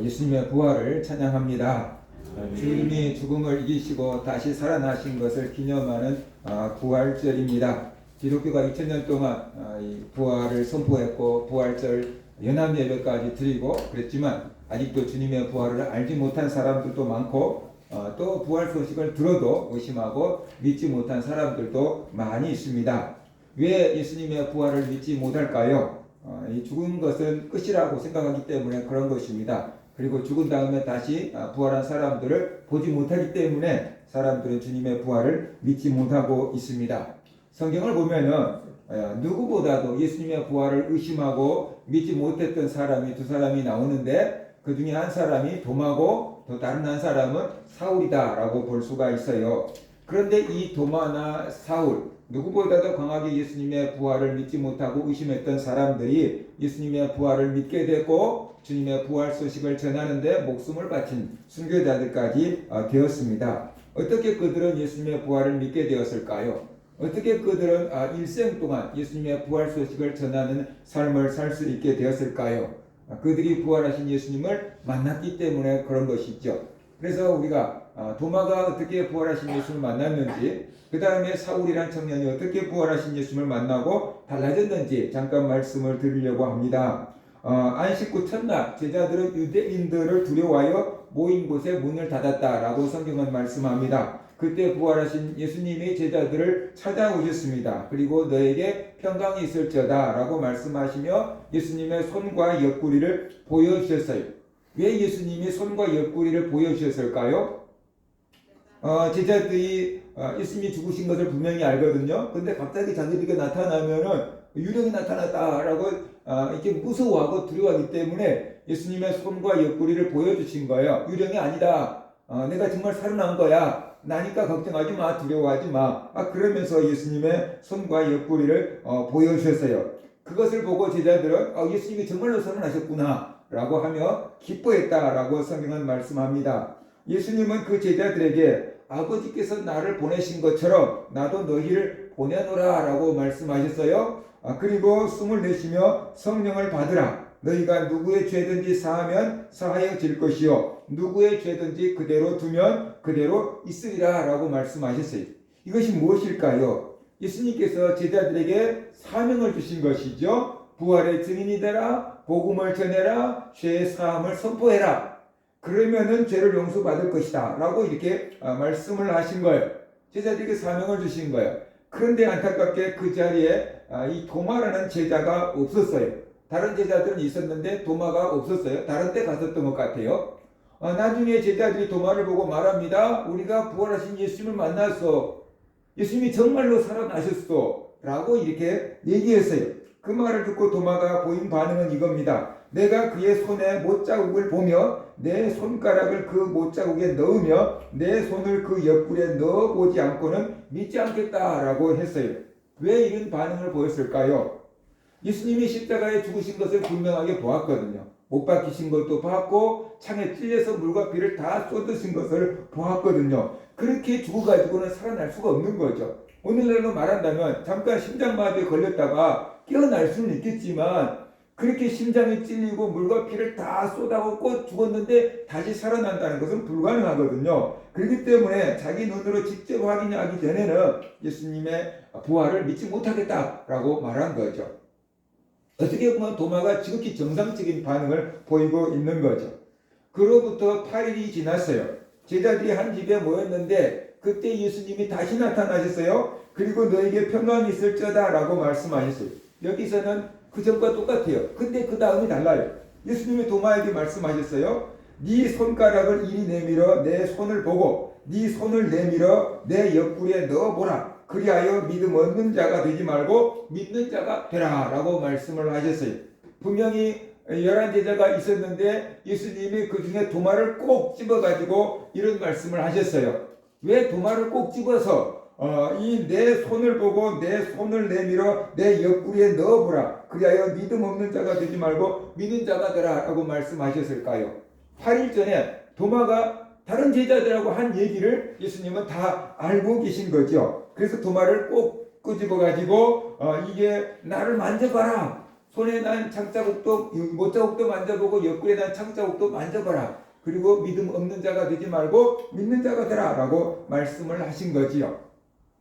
예수님의 부활을 찬양합니다. 주님이 죽음을 이기시고 다시 살아나신 것을 기념하는 부활절입니다. 기독교가 2000년 동안 이 부활을 선포했고 부활절 연합 예배까지 드리고 그랬지만 아직도 주님의 부활을 알지 못한 사람들도 많고 또 부활 소식을 들어도 의심하고 믿지 못한 사람들도 많이 있습니다. 왜 예수님의 부활을 믿지 못할까요? 이 죽은 것은 끝이라고 생각하기 때문에 그런 것입니다. 그리고 죽은 다음에 다시 부활한 사람들을 보지 못하기 때문에 사람들은 주님의 부활을 믿지 못하고 있습니다. 성경을 보면은 누구보다도 예수님의 부활을 의심하고 믿지 못했던 사람이 두 사람이 나오는데 그 중에 한 사람이 도마고 또 다른 한 사람은 사울이다 라고 볼 수가 있어요. 그런데 이 도마나 사울 누구보다도 강하게 예수님의 부활을 믿지 못하고 의심했던 사람들이 예수님의 부활을 믿게 되고 주님의 부활 소식을 전하는데 목숨을 바친 순교자들까지 되었습니다. 어떻게 그들은 예수님의 부활을 믿게 되었을까요? 어떻게 그들은 일생 동안 예수님의 부활 소식을 전하는 삶을 살 수 있게 되었을까요? 그들이 부활하신 예수님을 만났기 때문에 그런 것이죠. 그래서 우리가 도마가 어떻게 부활하신 예수님을 만났는지, 그 다음에 사울이란 청년이 어떻게 부활하신 예수님을 만나고 달라졌는지 잠깐 말씀을 드리려고 합니다. 안식 후 첫날 제자들은 유대인들을 두려워하여 모인 곳에 문을 닫았다라고 성경은 말씀합니다. 그때 부활하신 예수님이 제자들을 찾아오셨습니다. 그리고 너에게 평강이 있을지어다 라고 말씀하시며 예수님의 손과 옆구리를 보여주셨어요. 왜 예수님이 손과 옆구리를 보여주셨을까요? 제자들이 예수님이 죽으신 것을 분명히 알거든요. 근데 갑자기 자기들에게 나타나면은 유령이 나타났다라고 이렇게 무서워하고 두려워하기 때문에 예수님의 손과 옆구리를 보여주신 거예요. 유령이 아니다. 내가 정말 살아난 거야. 나니까 걱정하지 마, 두려워하지 마. 그러면서 예수님의 손과 옆구리를 보여주셨어요. 그것을 보고 제자들은 예수님이 정말로 살아나셨구나 라고 하며 기뻐했다라고 성경은 말씀합니다. 예수님은 그 제자들에게 아버지께서 나를 보내신 것처럼 나도 너희를 보내노라 라고 말씀하셨어요. 그리고 숨을 내쉬며 성령을 받으라. 너희가 누구의 죄든지 사하면 사하여질 것이요 누구의 죄든지 그대로 두면 그대로 있으리라 라고 말씀하셨어요. 이것이 무엇일까요? 예수님께서 제자들에게 사명을 주신 것이죠. 부활의 증인이 되라, 복음을 전해라, 죄의 사함을 선포해라. 그러면은 죄를 용서받을 것이다 라고 이렇게 말씀을 하신 거예요. 제자들에게 사명을 주신 거예요. 그런데 안타깝게 그 자리에 이 도마라는 제자가 없었어요. 다른 제자들은 있었는데 도마가 없었어요. 다른 데 갔었던 것 같아요. 나중에 제자들이 도마를 보고 말합니다. 우리가 부활하신 예수님을 만났어. 예수님이 정말로 살아나셨어 라고 이렇게 얘기했어요. 그 말을 듣고 도마가 보인 반응은 이겁니다. 내가 그의 손에 못자국을 보며 내 손가락을 그 못자국에 넣으며 내 손을 그 옆구리에 넣어보지 않고는 믿지 않겠다라고 했어요. 왜 이런 반응을 보였을까요? 예수님이 십자가에 죽으신 것을 분명하게 보았거든요. 못 박히신 것도 봤고 창에 찔려서 물과 피를 다 쏟으신 것을 보았거든요. 그렇게 죽어가지고는 살아날 수가 없는 거죠. 오늘날로 말한다면 잠깐 심장마비에 걸렸다가 깨어날 수는 있겠지만 그렇게 심장이 찔리고 물과 피를 다 쏟아붓고 죽었는데 다시 살아난다는 것은 불가능하거든요. 그렇기 때문에 자기 눈으로 직접 확인하기 전에는 예수님의 부활을 믿지 못하겠다라고 말한 거죠. 어떻게 보면 도마가 지극히 정상적인 반응을 보이고 있는 거죠. 그로부터 8일이 지났어요. 제자들이 한 집에 모였는데 그때 예수님이 다시 나타나셨어요. 그리고 너에게 평강이 있을지어다 라고 말씀하셨어요. 여기서는 그 전과 똑같아요. 근데 그 다음이 달라요. 예수님이 도마에게 말씀하셨어요. 네 손가락을 이리 내밀어 내 손을 보고 네 손을 내밀어 내 옆구리에 넣어보라. 그리하여 믿음 없는 자가 되지 말고 믿는 자가 되라 라고 말씀을 하셨어요. 분명히 11제자가 있었는데 예수님이 그 중에 도마를 꼭 집어가지고 이런 말씀을 하셨어요. 왜 도마를 꼭 집어서 이 내 손을 보고 내 손을 내밀어 내 옆구리에 넣어보라. 그리하여 믿음 없는 자가 되지 말고 믿는 자가 되라 라고 말씀하셨을까요? 8일 전에 도마가 다른 제자들하고 한 얘기를 예수님은 다 알고 계신 거죠. 그래서 도마를 꼭 끄집어 가지고 이게 나를 만져봐라. 손에 난 창자국도 못자국도 만져보고 옆구리에 난 창자국도 만져봐라. 그리고 믿음 없는 자가 되지 말고 믿는 자가 되라 라고 말씀을 하신 거지요.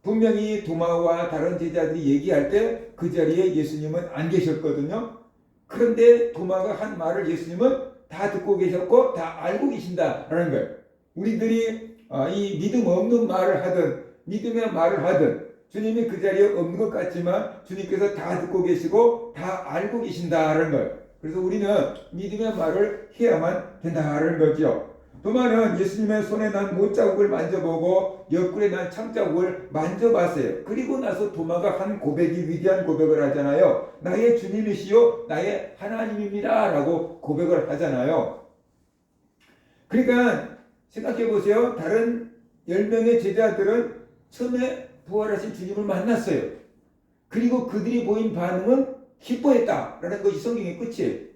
분명히 도마와 다른 제자들이 얘기할 때 그 자리에 예수님은 안 계셨거든요. 그런데 도마가 한 말을 예수님은 다 듣고 계셨고 다 알고 계신다라는 거예요. 우리들이 이 믿음 없는 말을 하든 믿음의 말을 하든 주님이 그 자리에 없는 것 같지만 주님께서 다 듣고 계시고 다 알고 계신다라는 거예요. 그래서 우리는 믿음의 말을 해야만 된다라는 거죠. 도마는 예수님의 손에 난 못자국을 만져보고 옆구리에 난 창자국을 만져봤어요. 그리고 나서 도마가 한 고백이 위대한 고백을 하잖아요. 나의 주님이시요 나의 하나님입니다 라고 고백을 하잖아요. 그러니까 생각해 보세요. 다른 10명의 제자들은 처음에 부활하신 주님을 만났어요. 그리고 그들이 보인 반응은 기뻐했다라는 것이 성경의 끝이에요.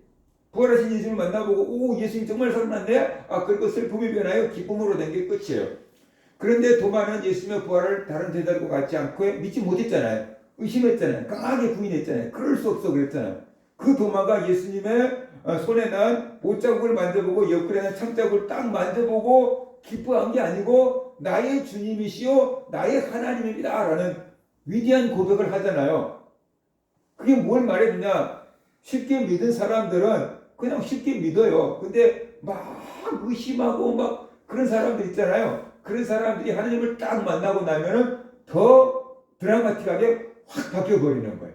부활하신 예수님을 만나보고 오 예수님 정말 살아났네. 그리고 슬픔이 변하여 기쁨으로 된 게 끝이에요. 그런데 도마는 예수님의 부활을 다른 제자들과 같지 않고 믿지 못했잖아요. 의심했잖아요. 강하게 부인했잖아요. 그럴 수 없어 그랬잖아요. 그 도마가 예수님의 손에 난 못자국을 만져보고 옆구리에 난 창자국을 딱 만져보고 기뻐한 게 아니고 나의 주님이시요 나의 하나님입니다 라는 위대한 고백을 하잖아요. 그게 뭘 말해주냐. 쉽게 믿은 사람들은 그냥 쉽게 믿어요. 근데 막 의심하고 막 그런 사람들 있잖아요. 그런 사람들이 하나님을 딱 만나고 나면은 더 드라마틱하게 확 바뀌어버리는 거예요.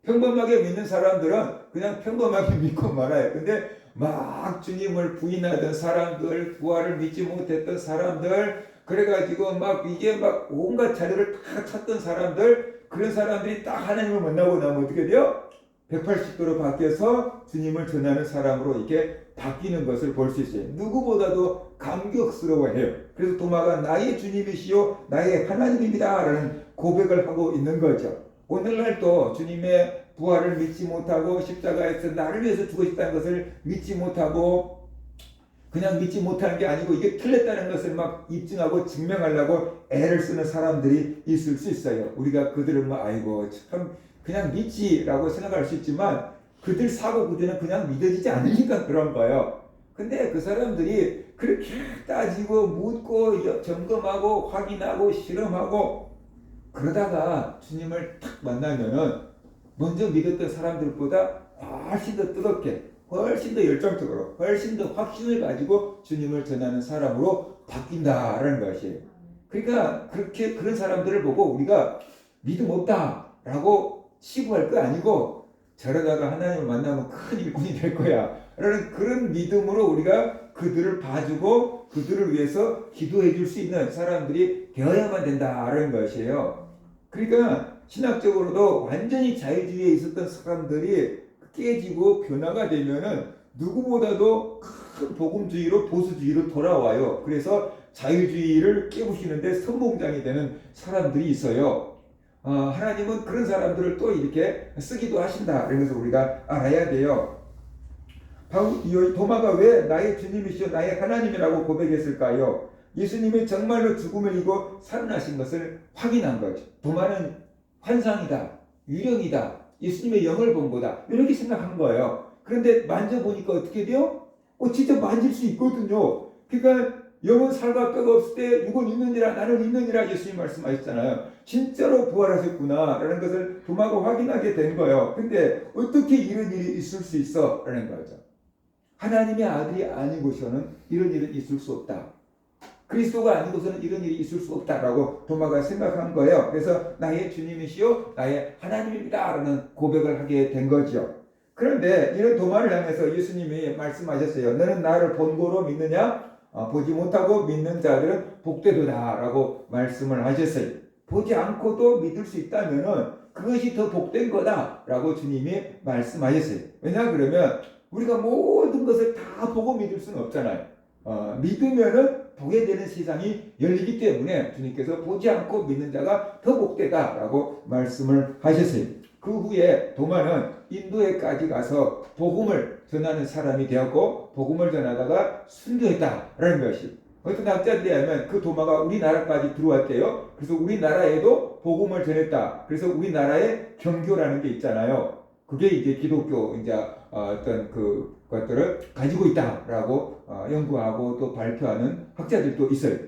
평범하게 믿는 사람들은 그냥 평범하게 믿고 말아요. 근데 막 주님을 부인하던 사람들, 부활을 믿지 못했던 사람들, 그래가지고 막 이게 막 온갖 자료를 다 찾던 사람들, 그런 사람들이 딱 하나님을 만나고 나면 어떻게 돼요? 180도로 바뀌어서 주님을 전하는 사람으로 이렇게 바뀌는 것을 볼 수 있어요. 누구보다도 감격스러워해요. 그래서 도마가 나의 주님이시요 나의 하나님입니다 라는 고백을 하고 있는 거죠. 오늘날도 주님의 부활을 믿지 못하고 십자가에서 나를 위해서 죽으셨다는 것을 믿지 못하고 그냥 믿지 못하는 게 아니고 이게 틀렸다는 것을 막 입증하고 증명하려고 애를 쓰는 사람들이 있을 수 있어요. 우리가 그들을 아이고 참 그냥 믿지라고 생각할 수 있지만 그들 사고 구조는 그냥 믿어지지 않으니까 그런 거예요. 근데 그 사람들이 그렇게 따지고 묻고 점검하고 확인하고 실험하고 그러다가 주님을 탁 만나면은 먼저 믿었던 사람들보다 훨씬 더 뜨겁게 훨씬 더 열정적으로 훨씬 더 확신을 가지고 주님을 전하는 사람으로 바뀐다라는 것이에요. 그러니까 그렇게 그런 사람들을 보고 우리가 믿음 없다라고 치부할 거 아니고 저러다가 하나님을 만나면 큰 일꾼이 될 거야 라는 그런 믿음으로 우리가 그들을 봐주고 그들을 위해서 기도해 줄 수 있는 사람들이 되어야만 된다라는 것이에요. 그러니까 신학적으로도 완전히 자유주의에 있었던 사람들이 깨지고 변화가 되면은 누구보다도 큰 복음주의로 보수주의로 돌아와요. 그래서 자유주의를 깨부시는데 선봉장이 되는 사람들이 있어요. 하나님은 그런 사람들을 또 이렇게 쓰기도 하신다. 그래서 우리가 알아야 돼요. 도마가 왜 나의 주님이시여 나의 하나님이라고 고백했을까요? 예수님이 정말로 죽음을 이기고 살아나신 것을 확인한 거죠. 도마는 환상이다, 유령이다, 예수님의 영을 본 거다 이렇게 생각한 거예요. 그런데 만져보니까 어떻게 돼요? 진짜 만질 수 있거든요. 그러니까 영은 살과 뼈가 없을 때 육은 있느니라 나는 있느니라 예수님 말씀하셨잖아요. 진짜로 부활하셨구나 라는 것을 도마가 확인하게 된 거예요. 근데 어떻게 이런 일이 있을 수 있어? 라는 거죠. 하나님의 아들이 아니고서는 이런 일은 있을 수 없다. 그리스도가 아니고서는 이런 일이 있을 수 없다라고 도마가 생각한 거예요. 그래서 나의 주님이시요 나의 하나님입니다 라는 고백을 하게 된 거죠. 그런데 이런 도마를 향해서 예수님이 말씀하셨어요. 너는 나를 본고로 믿느냐? 보지 못하고 믿는 자들은 복되도다 라고 말씀을 하셨어요. 보지 않고도 믿을 수 있다면 그것이 더 복된 거다 라고 주님이 말씀하셨어요. 왜냐 그러면 우리가 모든 것을 다 보고 믿을 수는 없잖아요. 믿으면은 보게 되는 세상이 열리기 때문에 주님께서 보지 않고 믿는 자가 더 복되다 라고 말씀을 하셨어요. 그 후에 도마는 인도에까지 가서 복음을 전하는 사람이 되었고 복음을 전하다가 순교했다라는 것이 어떤 학자들이 하면 그 도마가 우리나라까지 들어왔대요. 그래서 우리나라에도 복음을 전했다. 그래서 우리나라에 경교라는 게 있잖아요. 그게 이제 기독교 이제 어떤 그 것들을 가지고 있다라고 연구하고 또 발표하는 학자들도 있어요.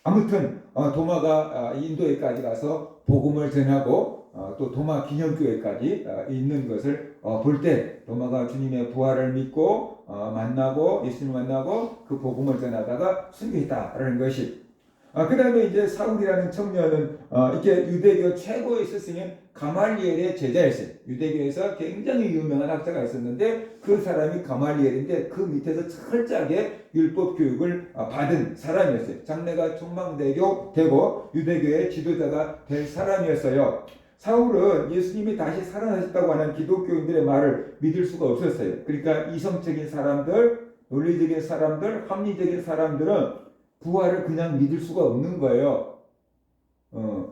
아무튼 도마가 인도에까지 가서 복음을 전하고 또 도마 기념교회까지 있는 것을 볼 때 도마가 주님의 부활을 믿고 만나고 예수님을 만나고 그 복음을 전하다가 순교했다라는 것이. 그 다음에 이제 사울이라는 청년은 이게 유대교 최고의 스승인 가말리엘의 제자였어요. 유대교에서 굉장히 유명한 학자가 있었는데 그 사람이 가말리엘인데 그 밑에서 철저하게 율법 교육을 받은 사람이었어요. 장래가 촉망되고 되고 유대교의 지도자가 될 사람이었어요. 사울은 예수님이 다시 살아나셨다고 하는 기독교인들의 말을 믿을 수가 없었어요. 그러니까 이성적인 사람들, 논리적인 사람들, 합리적인 사람들은 부활을 그냥 믿을 수가 없는 거예요.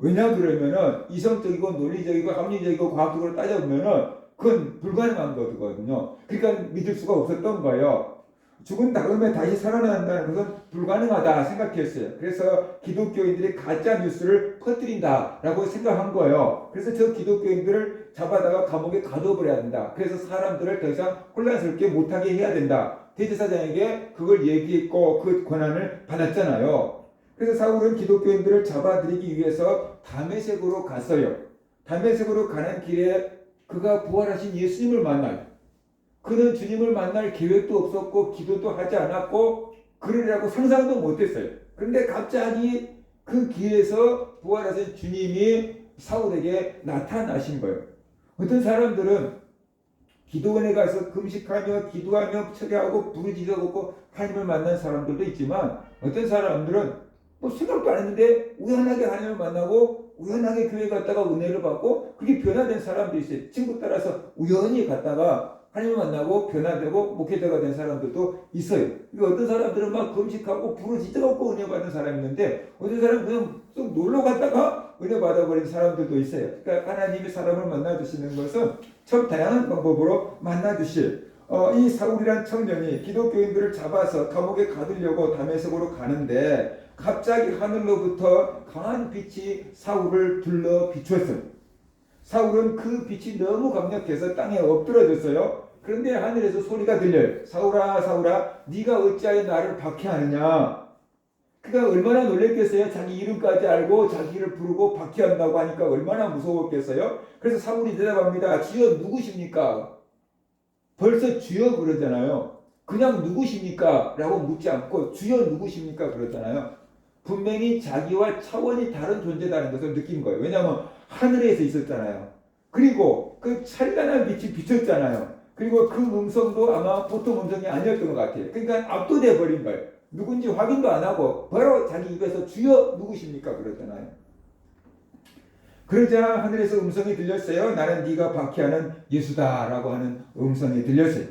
왜냐 그러면은 이성적이고 논리적이고 합리적이고 과학적으로 따져보면은 그건 불가능한 거거든요. 그러니까 믿을 수가 없었던 거예요. 죽은 다음에 다시 살아난다는 것은 불가능하다 생각했어요. 그래서 기독교인들이 가짜 뉴스를 퍼뜨린다라고 생각한 거예요. 그래서 저 기독교인들을 잡아다가 감옥에 가둬버려야 된다. 그래서 사람들을 더 이상 혼란스럽게 못하게 해야 된다. 대제사장에게 그걸 얘기했고 그 권한을 받았잖아요. 그래서 사울은 기독교인들을 잡아들이기 위해서 다메섹으로 갔어요. 다메섹으로 가는 길에 그가 부활하신 예수님을 만나요. 그는 주님을 만날 계획도 없었고 기도도 하지 않았고 그러리라고 상상도 못했어요. 그런데 갑자기 그 길에서 부활하신 주님이 사울에게 나타나신 거예요. 어떤 사람들은 기도원에 가서 금식하며 기도하며 철야하고 부르짖어 걷고 하나님을 만난 사람들도 있지만 어떤 사람들은 뭐 생각도 안 했는데 우연하게 하나님을 만나고 우연하게 교회 갔다가 은혜를 받고 그게 변화된 사람도 있어요. 친구 따라서 우연히 갔다가 하나님을 만나고 변화되고 목회자가 된 사람들도 있어요. 어떤 사람들은 막 금식하고 부르짖어갖고 은혜 받은 사람이 있는데 어떤 사람은 그냥 좀 놀러 갔다가 은혜 받아버린 사람들도 있어요. 그러니까 하나님이 사람을 만나주시는 것은 참 다양한 방법으로 만나주실 이 사울이란 청년이 기독교인들을 잡아서 감옥에 가두려고 다메섹으로 가는데 갑자기 하늘로부터 강한 빛이 사울을 둘러 비추었어요. 사울은 그 빛이 너무 강력해서 땅에 엎드러졌어요. 그런데 하늘에서 소리가 들려요. 사울아 사울아 네가 어찌하여 나를 박해하느냐. 그가 얼마나 놀랬겠어요. 자기 이름까지 알고 자기를 부르고 박해한다고 하니까 얼마나 무서웠겠어요. 그래서 사울이 대답합니다. 주여 누구십니까? 벌써 주여 그러잖아요. 그냥 누구십니까? 라고 묻지 않고 주여 누구십니까? 그러잖아요. 분명히 자기와 차원이 다른 존재다는 것을 느낀 거예요. 왜냐하면 하늘에서 있었잖아요. 그리고 그 찬란한 빛이 비쳤잖아요. 그리고 그 음성도 아마 보통 음성이 아니었던 것 같아요. 그러니까 압도돼 버린 거예요. 누군지 확인도 안 하고 바로 자기 입에서 주여 누구십니까? 그러잖아요. 그러자 하늘에서 음성이 들렸어요. 나는 네가 박해하는 예수다라고 하는 음성이 들렸어요.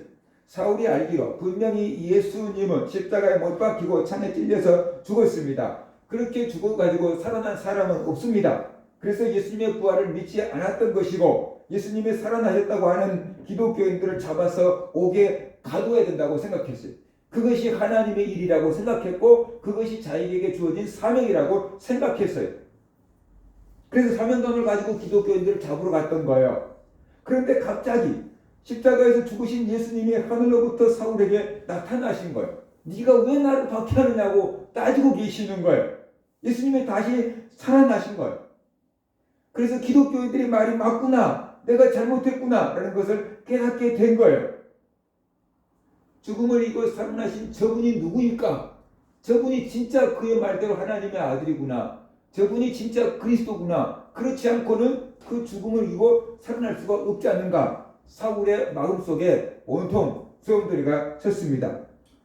사울이 알기로 분명히 예수님은 십자가에 못 박히고 창에 찔려서 죽었습니다. 그렇게 죽어가지고 살아난 사람은 없습니다. 그래서 예수님의 부활을 믿지 않았던 것이고 예수님이 살아나셨다고 하는 기독교인들을 잡아서 옥에 가둬야 된다고 생각했어요. 그것이 하나님의 일이라고 생각했고 그것이 자기에게 주어진 사명이라고 생각했어요. 그래서 사명감을 가지고 기독교인들을 잡으러 갔던 거예요. 그런데 갑자기 십자가에서 죽으신 예수님이 하늘로부터 사울에게 나타나신 거예요. 네가 왜 나를 박해하느냐고 따지고 계시는 거예요. 예수님이 다시 살아나신 거예요. 그래서 기독교인들이 말이 맞구나, 내가 잘못했구나 라는 것을 깨닫게 된 거예요. 죽음을 이기고 살아나신 저분이 누구일까? 저분이 진짜 그의 말대로 하나님의 아들이구나. 저분이 진짜 그리스도구나. 그렇지 않고는 그 죽음을 이기고 살아날 수가 없지 않는가. 사울의 마음속에 온통 소용돌이가 쳤습니다.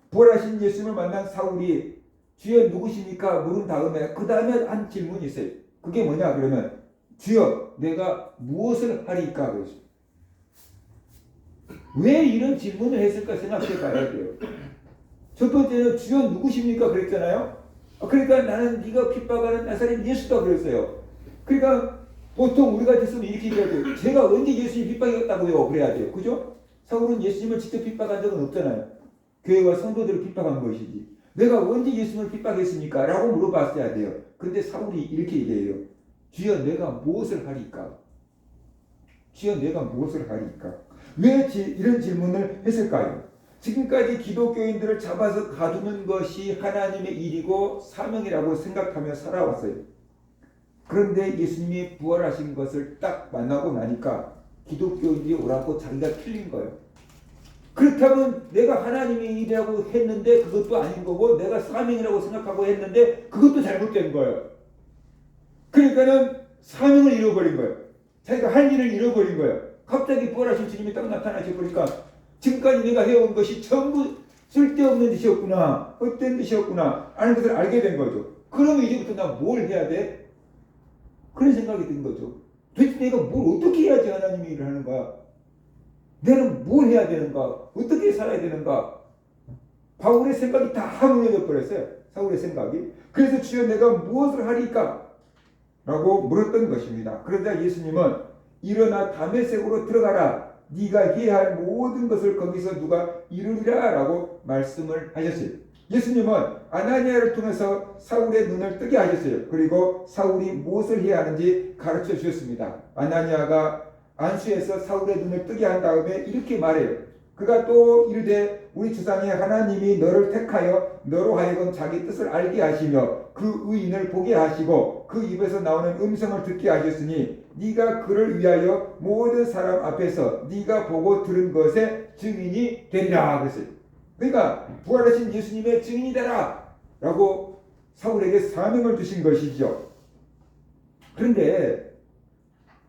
부활하신 예수님을 만난 사울이 주여 누구십니까? 물은 다음에 그 다음에 한 질문이 있어요. 그게 뭐냐 그러면 주여 내가 무엇을 하리까? 그랬어요. 왜 이런 질문을 했을까 생각해 봐야 돼요. 첫 번째는 주여 누구십니까? 그랬잖아요. 그러니까 나는 네가 핍박하는 나사렛 예수다 그랬어요. 그러니까 보통 우리 같았으면 이렇게 얘기해야 돼요. 제가 언제 예수님 핍박했다고요? 그래야 돼요. 그죠? 사울은 예수님을 직접 핍박한 적은 없잖아요. 교회와 성도들을 핍박한 것이지. 내가 언제 예수님을 핍박했습니까? 라고 물어봤어야 돼요. 근데 사울이 이렇게 얘기해요. 주여 내가 무엇을 하리까? 주여 내가 무엇을 하리까? 왜 이런 질문을 했을까요? 지금까지 기독교인들을 잡아서 가두는 것이 하나님의 일이고 사명이라고 생각하며 살아왔어요. 그런데 예수님이 부활하신 것을 딱 만나고 나니까 기독교인들이 오라고 자기가 틀린 거예요. 그렇다면 내가 하나님의 일이라고 했는데 그것도 아닌 거고, 내가 사명이라고 생각하고 했는데 그것도 잘못된 거예요. 그러니까는 사명을 잃어버린 거예요. 자기가 할 일을 잃어버린 거예요. 갑자기 부활하신 주님이 딱 나타나셔 보니까 지금까지 내가 해온 것이 전부 쓸데없는 짓이었구나, 헛된 짓이었구나 하는 것을 알게 된 거죠. 그러면 이제부터 나 뭘 해야 돼? 그런 생각이 든 거죠. 도대체 내가 뭘 어떻게 해야지 하나님의 일을 하는 거야? 내는 뭘 해야 되는가? 어떻게 살아야 되는가? 바울의 생각이 다 무너져 버렸어요. 사울의 생각이. 그래서 주여 내가 무엇을 하리까? 라고 물었던 것입니다. 그러자 예수님은 일어나 다메섹으로 들어가라. 네가 해야 할 모든 것을 거기서 누가 이루리라 라고 말씀을 하셨어요. 예수님은 아나니아를 통해서 사울의 눈을 뜨게 하셨어요. 그리고 사울이 무엇을 해야 하는지 가르쳐 주셨습니다. 아나니아가 안수해서 사울의 눈을 뜨게 한 다음에 이렇게 말해요. 그가 또 이르되 우리 조상의 하나님이 너를 택하여 너로 하여금 자기 뜻을 알게 하시며 그 의인을 보게 하시고 그 입에서 나오는 음성을 듣게 하셨으니 네가 그를 위하여 모든 사람 앞에서 네가 보고 들은 것의 증인이 되리라 그랬어요. 그러니까 부활하신 예수님의 증인이 되라 라고 사울에게 사명을 주신 것이죠. 그런데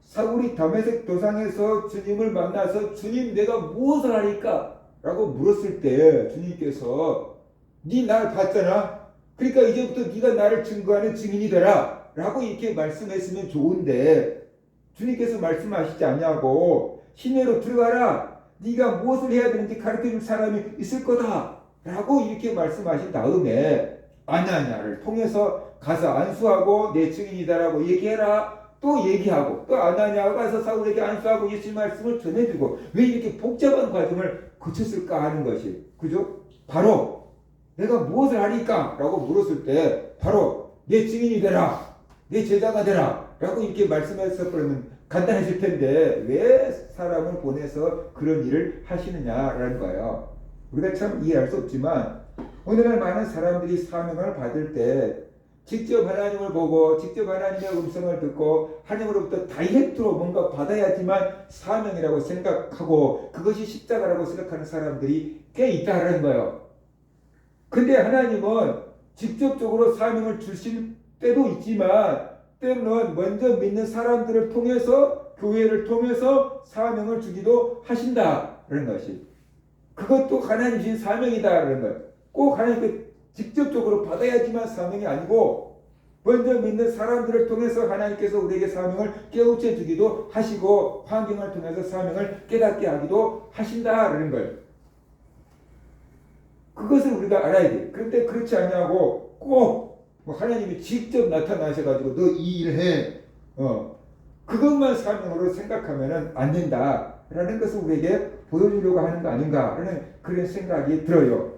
사울이 다메섹 도상에서 주님을 만나서 주님 내가 무엇을 하리까? 라고 물었을 때 주님께서 네 날 봤잖아. 그러니까 이제부터 네가 나를 증거하는 증인이 되라 라고 이렇게 말씀했으면 좋은데 주님께서 말씀하시지 않냐고 시내로 들어가라. 네가 무엇을 해야 되는지 가르쳐줄 사람이 있을 거다 라고 이렇게 말씀하신 다음에 아나니아를 통해서 가서 안수하고 내 증인이다라고 얘기해라. 또 얘기하고 또 아나니아가 가서 사울에게 안수하고 예수님 말씀을 전해주고 왜 이렇게 복잡한 과정을 거쳤을까 하는 것이 그죠? 바로 내가 무엇을 하리까? 라고 물었을 때 바로 내 증인이 되라 내 제자가 되라 라고 이렇게 말씀했을 거면 간단했을 텐데 왜 사람을 보내서 그런 일을 하시느냐라는 거예요. 우리가 참 이해할 수 없지만 오늘날 많은 사람들이 사명을 받을 때 직접 하나님을 보고 직접 하나님의 음성을 듣고 하나님으로부터 다이렉트로 뭔가 받아야지만 사명이라고 생각하고 그것이 십자가라고 생각하는 사람들이 꽤 있다는 거예요. 근데 하나님은 직접적으로 사명을 주실 때도 있지만 때로는 먼저 믿는 사람들을 통해서 교회를 통해서 사명을 주기도 하신다는 것이 그것도 하나님 주신 사명이다라는 거예요. 꼭 하나님께 직접적으로 받아야지만 사명이 아니고 먼저 믿는 사람들을 통해서 하나님께서 우리에게 사명을 깨우쳐 주기도 하시고 환경을 통해서 사명을 깨닫게 하기도 하신다라는 거예요. 그것을 우리가 알아야 돼요. 그런데 그렇지 않냐고 꼭 하나님이 직접 나타나셔가지고 너 이 일 해. 그것만 사명으로 생각하면 안 된다라는 것을 우리에게 보여주려고 하는 거 아닌가라는 그런 생각이 들어요.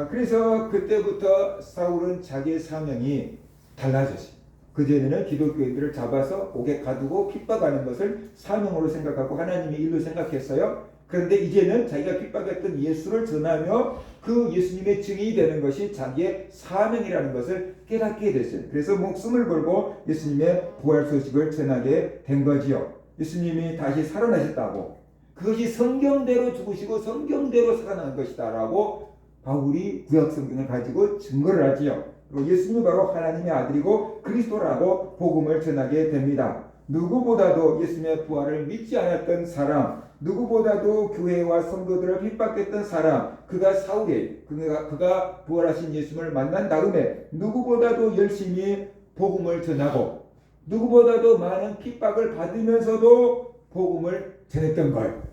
그래서 그때부터 사울은 자기의 사명이 달라졌어요. 그전에는 기독교인들을 잡아서 옥에 가두고 핍박하는 것을 사명으로 생각하고 하나님의 일로 생각했어요. 그런데 이제는 자기가 핍박했던 예수를 전하며 그 예수님의 증인이 되는 것이 자기의 사명이라는 것을 깨닫게 됐어요. 그래서 목숨을 걸고 예수님의 부활 소식을 전하게 된 거지요. 예수님이 다시 살아나셨다고 그것이 성경대로 죽으시고 성경대로 살아난 것이다 라고 바울이 구약 성경을 가지고 증거를 하지요. 그리고 예수님이 바로 하나님의 아들이고 그리스도라고 복음을 전하게 됩니다. 누구보다도 예수님의 부활을 믿지 않았던 사람, 누구보다도 교회와 성도들을 핍박했던 사람, 그가 사울이에요. 그가 부활하신 예수님을 만난 다음에 누구보다도 열심히 복음을 전하고 누구보다도 많은 핍박을 받으면서도 복음을 전했던 거예요.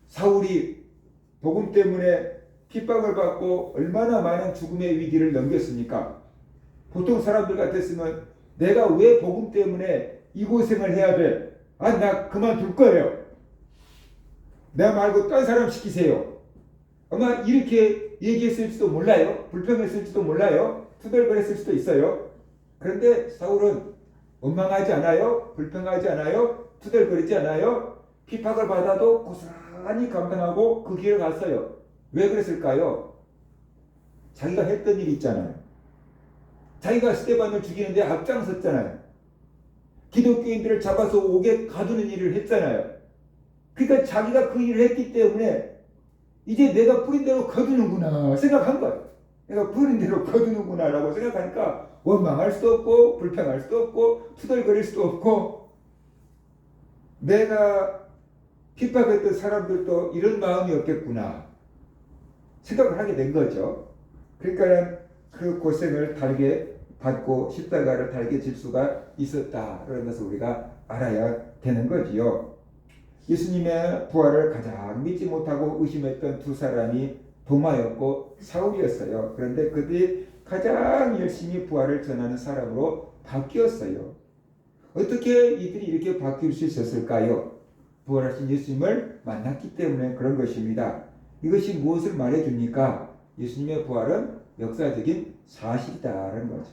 사울이 복음 때문에 핍박을 받고 얼마나 많은 죽음의 위기를 넘겼습니까? 보통 사람들 같았으면 내가 왜 복음 때문에 이 고생을 해야 돼? 나 그만둘 거예요. 내가 말고 딴 사람 시키세요. 아마 이렇게 얘기했을지도 몰라요. 불평했을지도 몰라요. 투덜거렸을 수도 있어요. 그런데 사울은 원망하지 않아요. 불평하지 않아요. 투덜거리지 않아요? 핍박을 받아도 고스란히 감당하고 그 길을 갔어요. 왜 그랬을까요? 자기가 했던 일이 있잖아요. 자기가 스데반을 죽이는데 앞장섰잖아요. 기독교인들을 잡아서 옥에 가두는 일을 했잖아요. 그러니까 자기가 그 일을 했기 때문에 이제 내가 뿌린 대로 거두는구나 생각한 거예요. 내가 뿌린 대로 거두는구나 라고 생각하니까 원망할 수도 없고 불평할 수도 없고 투덜거릴 수도 없고, 내가 핍박했던 사람들도 이런 마음이었겠구나 생각을 하게 된 거죠. 그러니까 그 고생을 달게 받고 십자가를 달게 질 수가 있었다라는 것을 우리가 알아야 되는 거지요. 예수님의 부활을 가장 믿지 못하고 의심했던 두 사람이 도마였고 사울이었어요. 그런데 그들이 가장 열심히 부활을 전하는 사람으로 바뀌었어요. 어떻게 이들이 이렇게 바뀔 수 있었을까요? 부활하신 예수님을 만났기 때문에 그런 것입니다. 이것이 무엇을 말해줍니까? 예수님의 부활은 역사적인 사실이다라는 거죠.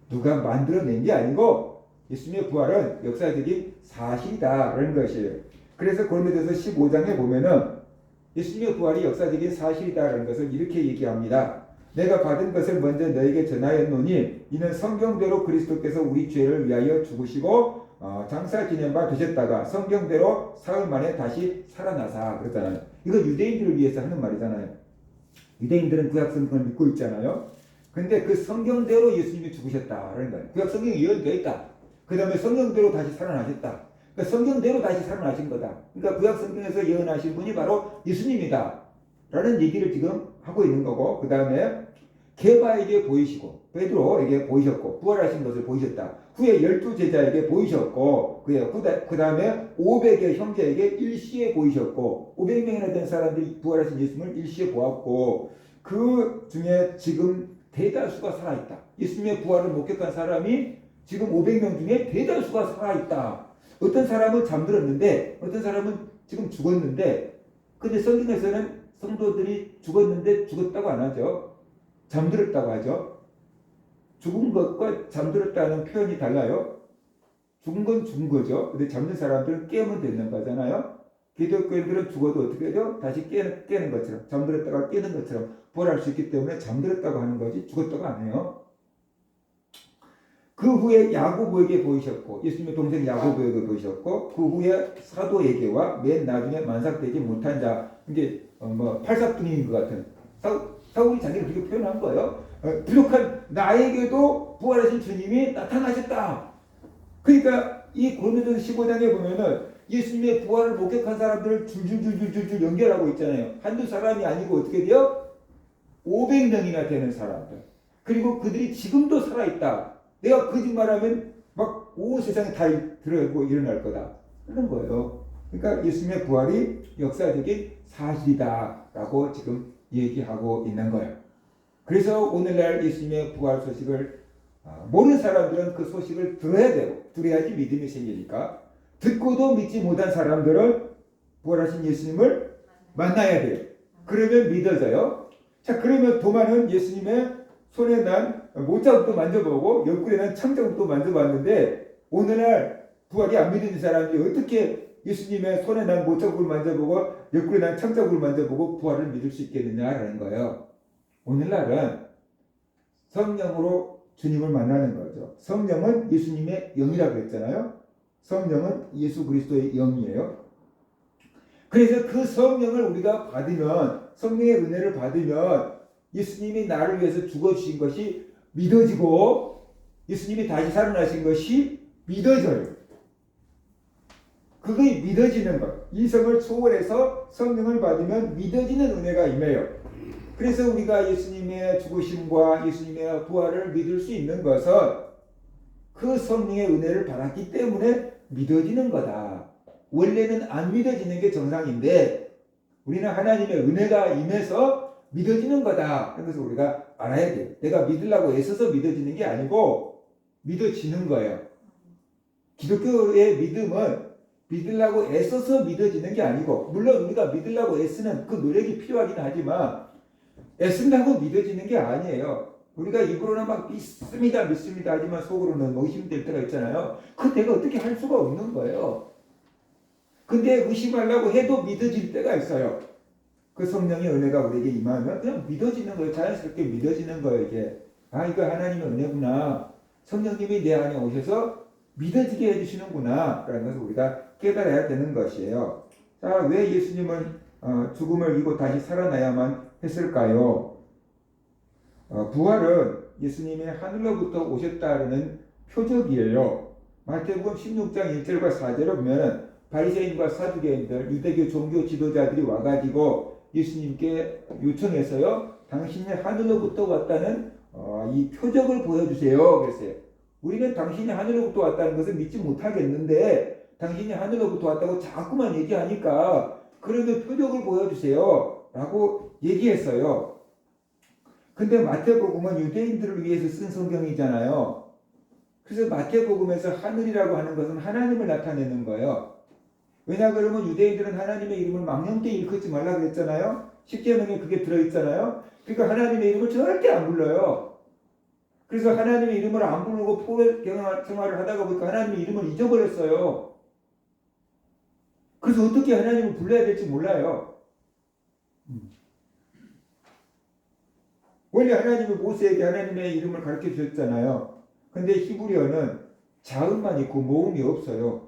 누가 만들어낸 게 아니고 예수님의 부활은 역사적인 사실이다라는 것이에요. 그래서 고린도전서 15장에 보면은 예수님의 부활이 역사적인 사실이다라는 것을 이렇게 얘기합니다. 내가 받은 것을 먼저 너에게 전하였노니 이는 성경대로 그리스도께서 우리 죄를 위하여 죽으시고 장사 지낸 바 되셨다가 성경대로 사흘 만에 다시 살아나사 그랬잖아요. 이거 유대인들을 위해서 하는 말이잖아요. 유대인들은 구약 성경을 믿고 있잖아요. 근데 그 성경대로 예수님이 죽으셨다라는 거예요. 구약 성경이 예언되어 있다. 그 다음에 성경대로 다시 살아나셨다. 그러니까 성경대로 다시 살아나신 거다. 그러니까 구약 성경에서 예언하신 분이 바로 예수님이다 라는 얘기를 지금 하고 있는 거고, 그 다음에 게바에게 보이시고 베드로에게 보이셨고 부활하신 것을 보이셨다. 후에 12제자에게 보이셨고 그 다음에 500의 형제에게 일시에 보이셨고 500명이나 된 사람들이 부활하신 예수님을 일시에 보았고, 그 중에 지금 대다수가 살아있다. 예수님의 부활을 목격한 사람이 지금 500명 중에 대다수가 살아있다. 어떤 사람은 잠들었는데 어떤 사람은 지금 죽었는데, 근데 성경에서는 성도들이 죽었는데 죽었다고 안 하죠. 잠들었다고 하죠. 죽은 것과 잠들었다는 표현이 달라요. 죽은 건 죽은 거죠. 근데 잠든 사람들은 깨면 되는 거잖아요. 기독교인들은 죽어도 어떻게 하죠? 다시 깨는 것처럼, 잠들었다가 깨는 것처럼 부활할 수 있기 때문에 잠들었다고 하는 거지 죽었다고 안 해요. 그 후에 야고보에게 보이셨고 예수님의 동생 야고보에게 보이셨고, 그 후에 사도에게와 맨 나중에 만삭되지 못한 자, 이게 팔삭둥이인 것 같은 사울이 자기를 그렇게 표현한 거예요. 부족한 나에게도 부활하신 주님이 나타나셨다. 그러니까 이 고린도전서 15장에 보면은 예수님의 부활을 목격한 사람들을 줄줄줄줄줄 연결하고 있잖아요. 한두 사람이 아니고 어떻게 돼요? 500명이나 되는 사람들. 그리고 그들이 지금도 살아있다. 내가 거짓말하면 막 온 세상에 다 들어가고 일어날 거다. 그런 거예요. 그러니까 예수님의 부활이 역사적인 사실이다라고 지금 얘기하고 있는 거예요. 그래서 오늘날 예수님의 부활 소식을 모르는 사람들은 그 소식을 들어야 되고, 들어야지 믿음이 생기니까, 듣고도 믿지 못한 사람들은 부활하신 예수님을 만나야 돼요. 그러면 믿어져요. 자, 그러면 도마는 예수님의 손에 난 못자국도 만져보고 옆구리에 난 창자국도 만져봤는데, 오늘날 부활이 안 믿는 사람이 어떻게 예수님의 손에 난 못자국을 만져보고 옆구리에 난 창자국을 만져보고 부활을 믿을 수 있겠느냐라는 거예요. 오늘날은 성령으로 주님을 만나는 거죠. 성령은 예수님의 영이라고 했잖아요. 성령은 예수 그리스도의 영이에요. 그래서 그 성령을 우리가 받으면, 성령의 은혜를 받으면 예수님이 나를 위해서 죽어주신 것이 믿어지고 예수님이 다시 살아나신 것이 믿어져요. 그게 믿어지는 것. 이성을 초월해서 성령을 받으면 믿어지는 은혜가 임해요. 그래서 우리가 예수님의 죽으심과 예수님의 부활을 믿을 수 있는 것은 그 성령의 은혜를 받았기 때문에 믿어지는 거다. 원래는 안 믿어지는 게 정상인데 우리는 하나님의 은혜가 임해서 믿어지는 거다. 그래서 우리가 알아야 돼요. 내가 믿으려고 애써서 믿어지는 게 아니고 믿어지는 거예요. 기독교의 믿음은 믿으려고 애써서 믿어지는 게 아니고, 물론 우리가 믿으려고 애쓰는 그 노력이 필요하긴 하지만 애쓴다고 믿어지는 게 아니에요. 우리가 입으로는 막 믿습니다 하지만 속으로는 의심될 때가 있잖아요. 그 내가 어떻게 할 수가 없는 거예요. 근데 의심하려고 해도 믿어질 때가 있어요. 그 성령의 은혜가 우리에게 임하면 그냥 믿어지는 거예요. 자연스럽게 믿어지는 거예요. 이게 아 이거 하나님의 은혜구나. 성령님이 내 안에 오셔서 믿어지게 해주시는구나. 라는 것을 우리가 깨달아야 되는 것이에요. 자, 왜 예수님은 죽음을 이기고 다시 살아나야만 했을까요? 부활은 예수님이 하늘로부터 오셨다는 표적이에요. 마태복음 16장 1절과 4절을 보면 바리새인과 사두개인들 유대교 종교 지도자들이 와가지고 예수님께 요청해서요. 당신이 하늘로부터 왔다는 이 표적을 보여주세요. 그랬어요. 우리는 당신이 하늘로부터 왔다는 것을 믿지 못하겠는데 당신이 하늘로부터 왔다고 자꾸만 얘기하니까 그러면 표적을 보여주세요. 라고 얘기했어요. 근데 마태복음은 유대인들을 위해서 쓴 성경이잖아요. 그래서 마태복음에서 하늘이라고 하는 것은 하나님을 나타내는 거예요. 왜냐 그러면 유대인들은 하나님의 이름을 망령되이 일컫지 말라 그랬잖아요. 십계명에 그게 들어있잖아요. 그러니까 하나님의 이름을 절대 안 불러요. 그래서 하나님의 이름을 안 부르고 포로 생활을 하다가 보니까 하나님의 이름을 잊어버렸어요. 그래서 어떻게 하나님을 불러야 될지 몰라요. 원래 하나님은 모세에게 하나님의 이름을 가르쳐 주셨잖아요. 근데 히브리어는 자음만 있고 모음이 없어요.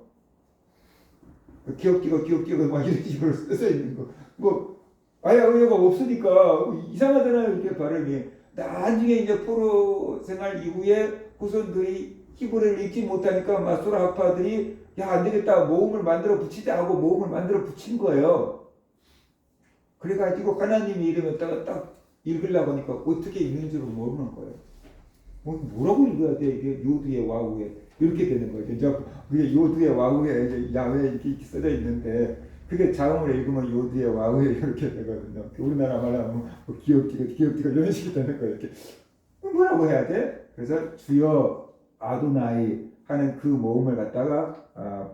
기억지고 막 이런 식으로 써져 있는 거. 뭐 아야의어가 없으니까 이상하잖아요. 이렇게 발음이. 나중에 이제 포로 생활 이후에 후손들이 히브리어를 읽지 못하니까 마소라 학파들이 야 안되겠다 모음을 만들어 붙이자 하고 모음을 만들어 붙인 거예요. 그래가지고 하나님의 이름에다가 딱 읽으려고 하니까 어떻게 읽는 줄을 모르는 거예요. 뭐라고 읽어야 돼? 이게 요드에 와우에 이렇게 되는 거죠. 이제 그게 요드에 와우에 이제 야외 이렇게 써져 있는데 그게 자음을 읽으면 요드에 와우에 이렇게 되거든요. 우리나라 말하면 뭐 기억지가 이런 식이 되는 거예요. 이렇게 뭐라고 해야 돼? 그래서 주여 아도나이 하는 그 모음을 갖다가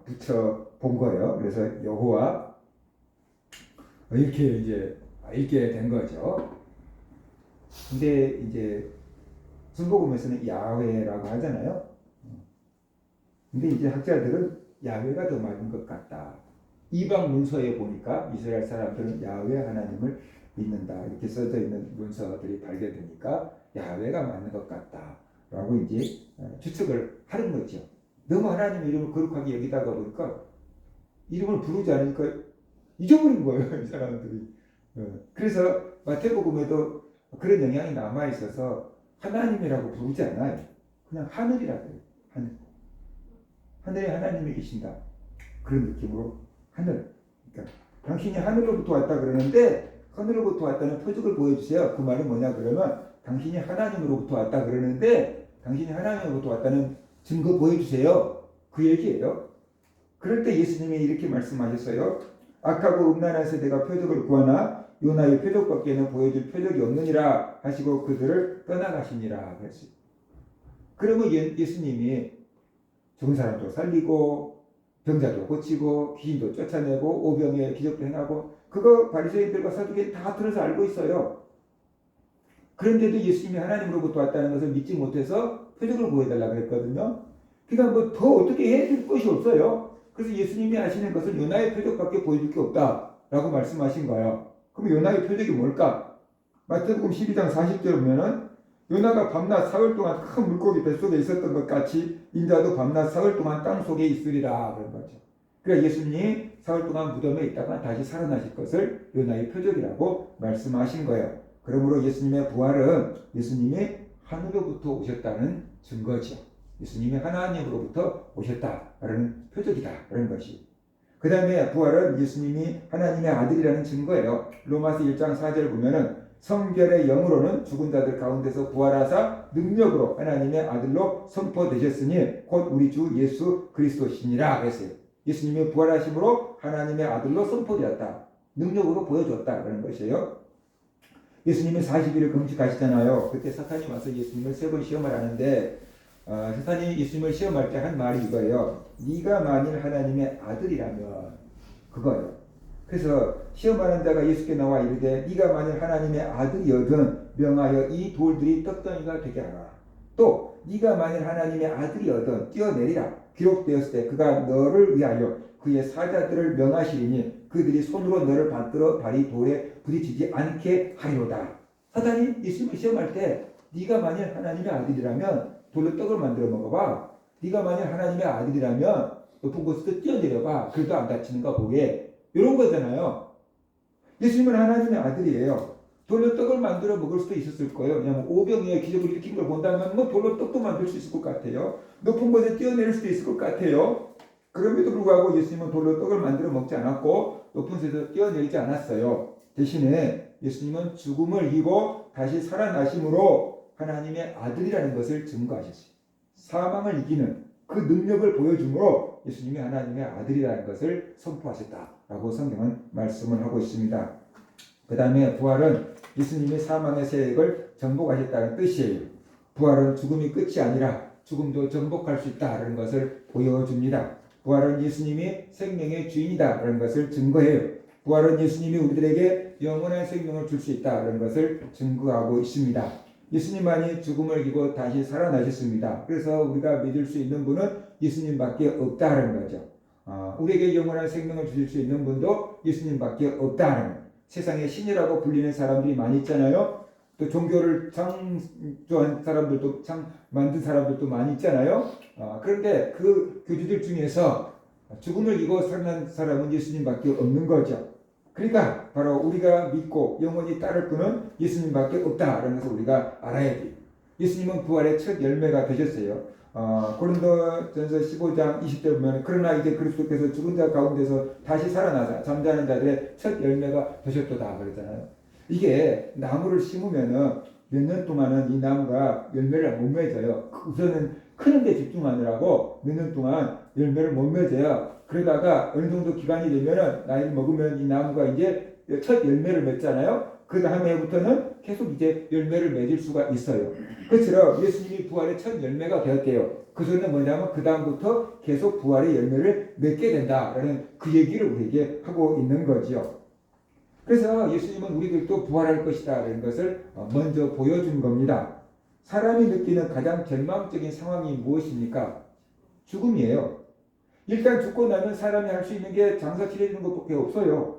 붙여 본 거예요. 그래서 여호와 이렇게 이제 읽게 된 거죠. 근데 이제 순복음에서는 야훼라고 하잖아요. 근데 이제 학자들은 야훼가 더 맞는 것 같다. 이방 문서에 보니까 이스라엘 사람들은 야훼 하나님을 믿는다. 이렇게 써져 있는 문서들이 발견되니까 야훼가 맞는 것 같다라고 이제 추측을 하는 거죠. 너무 하나님 이름을 거룩하게 여기다가 보니까 이름을 부르지 않으니까 잊어버린 거예요. 이 사람들이. 그래서 마태복음에도 그런 영향이 남아있어서 하나님이라고 부르지 않아요. 그냥 하늘이라고 해요. 하늘. 하늘에 하나님이 계신다. 그런 느낌으로 하늘. 그러니까 당신이 하늘로부터 왔다 그러는데 하늘로부터 왔다는 표적을 보여주세요. 그 말은 뭐냐 그러면 당신이 하나님으로부터 왔다 그러는데 당신이 하나님으로부터 왔다는 증거 보여주세요. 그 얘기예요. 그럴 때 예수님이 이렇게 말씀하셨어요. 악하고 음란한 세대가 표적을 구하나 요나의 표적밖에는 보여줄 표적이 없느니라 하시고 그들을 떠나가시니라 그랬어요. 그러면 예수님이 죽은 사람도 살리고 병자도 고치고 귀신도 쫓아내고 오병이의 기적도 행하고 그거 바리새인들과 사두개인 다 들어서 알고 있어요. 그런데도 예수님이 하나님으로부터 왔다는 것을 믿지 못해서 표적을 보여달라고 그랬거든요. 그러니까 뭐 더 어떻게 해줄 것이 없어요. 그래서 예수님이 하시는 것은 요나의 표적밖에 보여줄 게 없다라고 말씀하신 거예요. 그럼 요나의 표적이 뭘까? 마태복음 12장 40절 보면은 요나가 밤낮 사흘 동안 큰 물고기 뱃속에 있었던 것 같이 인자도 밤낮 사흘 동안 땅 속에 있으리라 그런 거죠. 그러니까 예수님이 사흘 동안 무덤에 있다가 다시 살아나실 것을 요나의 표적이라고 말씀하신 거예요. 그러므로 예수님의 부활은 예수님이 하늘로부터 오셨다는 증거죠. 예수님이 하나님으로부터 오셨다라는 표적이다 그런 것이. 그 다음에 부활은 예수님이 하나님의 아들이라는 증거예요. 로마서 1장 4절 보면은 성결의 영으로는 죽은 자들 가운데서 부활하사 능력으로 하나님의 아들로 선포되셨으니 곧 우리 주 예수 그리스도시니라 그랬어요. 예수님이 부활하심으로 하나님의 아들로 선포되었다. 능력으로 보여줬다 그런 것이에요. 예수님이 40일을 금식하시잖아요. 그때 사탄이 와서 예수님을 3번 시험을 하는데 사탄이 예수님을 시험할 때 한 말이 이거예요. 네가 만일 하나님의 아들이라면 그거예요. 그래서 시험하는 자가 예수께 나와 이르되 네가 만일 하나님의 아들이거든 명하여 이 돌들이 떡덩이가 되게 하라. 또 네가 만일 하나님의 아들이어든 뛰어내리라. 기록되었을 때 그가 너를 위하여 그의 사자들을 명하시리니 그들이 손으로 너를 받들어 발이 돌에 부딪히지 않게 하리로다. 사단이 예수님을 시험할 때 네가 만일 하나님의 아들이라면 돌로 떡을 만들어 먹어봐. 네가 만일 하나님의 아들이라면 높은 곳에서 뛰어내려봐. 그래도 안 다치는가 보게. 이런 거잖아요. 예수님은 하나님의 아들이에요. 돌로 떡을 만들어 먹을 수도 있었을 거예요. 왜냐하면 오병이의 기적을 일으킨 걸 본다면 뭐 돌로 떡도 만들 수 있을 것 같아요. 높은 곳에 뛰어내릴 수도 있을 것 같아요. 그럼에도 불구하고 예수님은 돌로 떡을 만들어 먹지 않았고 높은 곳에서 뛰어내리지 않았어요. 대신에 예수님은 죽음을 이기고 다시 살아나심으로 하나님의 아들이라는 것을 증거하셨어요. 사망을 이기는 그 능력을 보여줌으로 예수님이 하나님의 아들이라는 것을 선포하셨다라고 성경은 말씀을 하고 있습니다. 그 다음에 부활은 예수님이 사망의 세력을 정복하셨다는 뜻이에요. 부활은 죽음이 끝이 아니라 죽음도 정복할 수 있다는 것을 보여줍니다. 부활은 예수님이 생명의 주인이다라는 것을 증거해요. 부활은 예수님이 우리들에게 영원한 생명을 줄 수 있다는 것을 증거하고 있습니다. 예수님만이 죽음을 이기고 다시 살아나셨습니다. 그래서 우리가 믿을 수 있는 분은 예수님밖에 없다는 거죠. 우리에게 영원한 생명을 주실 수 있는 분도 예수님밖에 없다는 거예요. 세상에 신이라고 불리는 사람들이 많이 있잖아요. 또 종교를 창조한 사람들도 만든 사람들도 많이 있잖아요. 그런데 그 교주들 중에서 죽음을 이기고 살아난 사람은 예수님밖에 없는 거죠. 그러니까 바로 우리가 믿고 영원히 따를 분은 예수님밖에 없다라는 것을 우리가 알아야 돼요. 예수님은 부활의 첫 열매가 되셨어요. 고린도전서 15장 20절 보면 그러나 이제 그리스도께서 죽은 자 가운데서 다시 살아나사 잠자는 자들의 첫 열매가 되셨도다 그랬잖아요. 이게 나무를 심으면은 몇 년 동안은 이 나무가 열매를 못 맺어요. 우선은 크는 데 집중하느라고 몇 년 동안 열매를 못 맺어요. 그러다가 어느 정도 기간이 되면은 나이를 먹으면 이 나무가 이제 첫 열매를 맺잖아요. 그 다음 해부터는 계속 이제 열매를 맺을 수가 있어요. 그처럼 예수님이 부활의 첫 열매가 되었대요. 그 소리는 뭐냐면 그 다음부터 계속 부활의 열매를 맺게 된다라는 그 얘기를 우리에게 하고 있는 거죠. 그래서 예수님은 우리들도 부활할 것이다라는 것을 먼저 보여준 겁니다. 사람이 느끼는 가장 절망적인 상황이 무엇입니까? 죽음이에요. 일단 죽고 나면 사람이 할 수 있는 게 장사 치러주는 것밖에 없어요.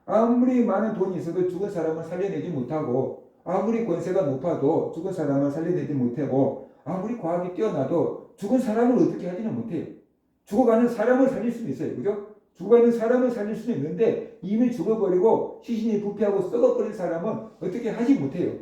아무리 많은 돈이 있어도 죽은 사람을 살려내지 못하고 아무리 권세가 높아도 죽은 사람을 살려내지 못하고 아무리 과학이 뛰어나도 죽은 사람을 어떻게 하지는 못해요. 죽어가는 사람을 살릴 수는 있어요. 그죠? 죽어가는 사람을 살릴 수는 있는데 이미 죽어버리고 시신이 부패하고 썩어버린 사람은 어떻게 하지 못해요.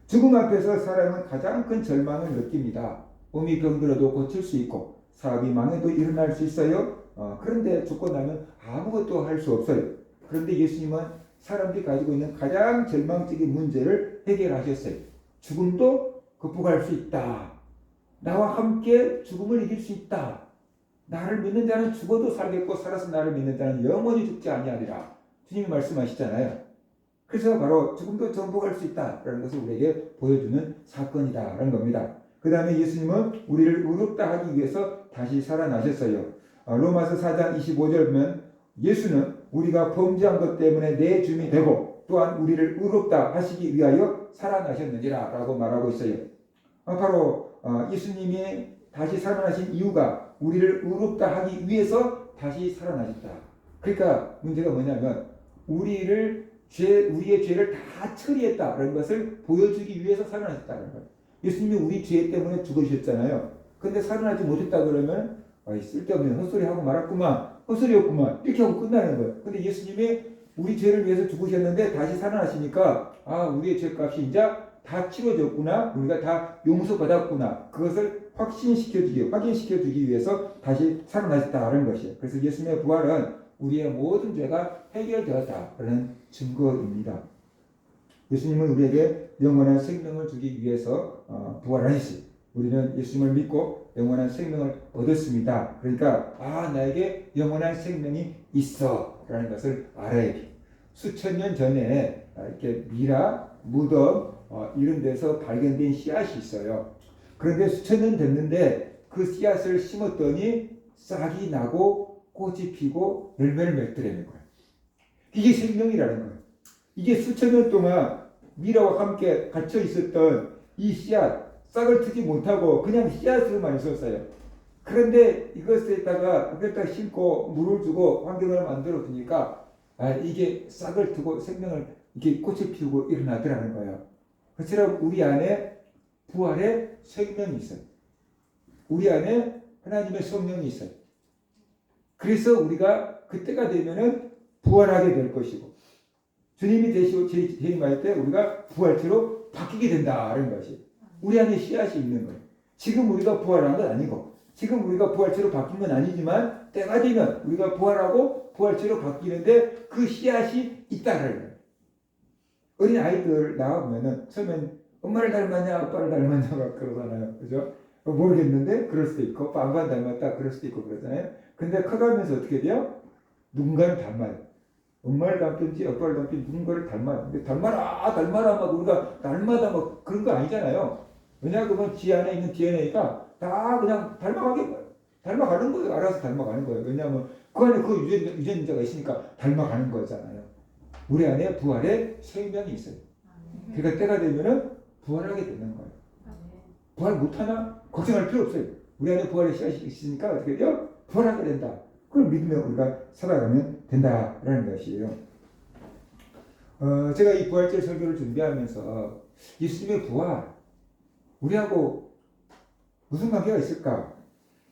죽음 앞에서 사람은 가장 큰 절망을 느낍니다. 몸이 병들어도 고칠 수 있고 사업이 망해도 일어날 수 있어요. 그런데 죽고 나면 아무것도 할 수 없어요. 그런데 예수님은 사람들이 가지고 있는 가장 절망적인 문제를 해결하셨어요. 죽음도 극복할 수 있다. 나와 함께 죽음을 이길 수 있다. 나를 믿는 자는 죽어도 살겠고 살아서 나를 믿는 자는 영원히 죽지 아니하리라. 주님이 말씀하시잖아요. 그래서 바로 죽음도 정복할 수 있다라는 것을 우리에게 보여주는 사건이다라는 겁니다. 그 다음에 예수님은 우리를 의롭다 하기 위해서 다시 살아나셨어요. 로마서 4장 25절 보면 예수는 우리가 범죄한 것 때문에 내 주님이 되고 또한 우리를 의롭다 하시기 위하여 살아나셨느니라 라고 말하고 있어요. 바로 예수님이 다시 살아나신 이유가 우리를 의롭다 하기 위해서 다시 살아나셨다. 그러니까 문제가 뭐냐면 우리의 죄를 다 처리했다는 것을 보여주기 위해서 살아나셨다는 거예요. 예수님이 우리 죄 때문에 죽으셨잖아요. 근데 살아나지 못했다 그러면 쓸데없는 헛소리하고 말았구만, 헛소리였구만 이렇게 하고 끝나는 거예요. 근데 예수님이 우리 죄를 위해서 죽으셨는데 다시 살아나시니까 우리의 죄값이 이제 다 치러졌구나, 우리가 다 용서받았구나, 그것을 확인시켜주기 위해서 다시 살아나셨다는 것이에요. 그래서 예수님의 부활은 우리의 모든 죄가 해결되었다는 증거입니다. 예수님은 우리에게 영원한 생명을 주기 위해서 부활하셨어요. 우리는 예수님을 믿고 영원한 생명을 얻었습니다. 그러니까 나에게 영원한 생명이 있어 라는 것을 알아야 돼요. 수천 년 전에 이렇게 미라, 무덤 이런 데서 발견된 씨앗이 있어요. 그런데 수천 년 됐는데 그 씨앗을 심었더니 싹이 나고 꽃이 피고 열매를 맺더라는 거예요. 이게 생명이라는 거예요. 이게 수천 년 동안 미라와 함께 갇혀 있었던 이 씨앗, 싹을 트지 못하고 그냥 씨앗으로만 있었어요. 그런데 이것에다가 심고 물을 주고 환경을 만들어 주니까 이게 싹을 트고 생명을 이렇게 꽃을 피우고 일어나더라는 거예요. 그처럼 우리 안에 부활의 생명이 있어요. 우리 안에 하나님의 성령이 있어요. 그래서 우리가 그때가 되면은 부활하게 될 것이고 주님이 되시고 재림할 때 우리가 부활체로 바뀌게 된다는 것이 우리 안에 씨앗이 있는 거예요. 지금 우리가 부활한 건 아니고 지금 우리가 부활체로 바뀐 건 아니지만 때가 되면 우리가 부활하고 부활체로 바뀌는데 그 씨앗이 있다는 거예요. 어린 아이들 나오면은 처음엔 엄마를 닮았냐 아빠를 닮았냐 막 그러잖아요. 그죠? 모르겠는데 그럴 수도 있고 아빠를 닮았다 그럴 수도 있고 그러잖아요. 근데 커가면서 어떻게 돼요? 누군가를 닮아요. 엄마를 닮든지 아빠를 닮든지 누군가를 닮아요. 근데 닮아라 막 우리가 날마다 막 그런 거 아니잖아요. 왜냐하면 지 안에 있는 DNA가 다 그냥 닮아가는 거예요. 알아서 닮아가는 거예요. 왜냐하면 그 안에 그 유전자가 있으니까 닮아가는 거잖아요. 우리 안에 부활의 생명이 있어요. 그러니까 때가 되면은 부활하게 되는 거예요. 부활 못하나? 걱정할 필요 없어요. 우리 안에 부활의 씨앗이 있으니까 어떻게 돼요? 부활하게 된다. 그걸 믿으면 우리가 살아가면 된다라는 것이에요. 제가 이 부활절 설교를 준비하면서 예수님의 부활, 우리하고 무슨 관계가 있을까?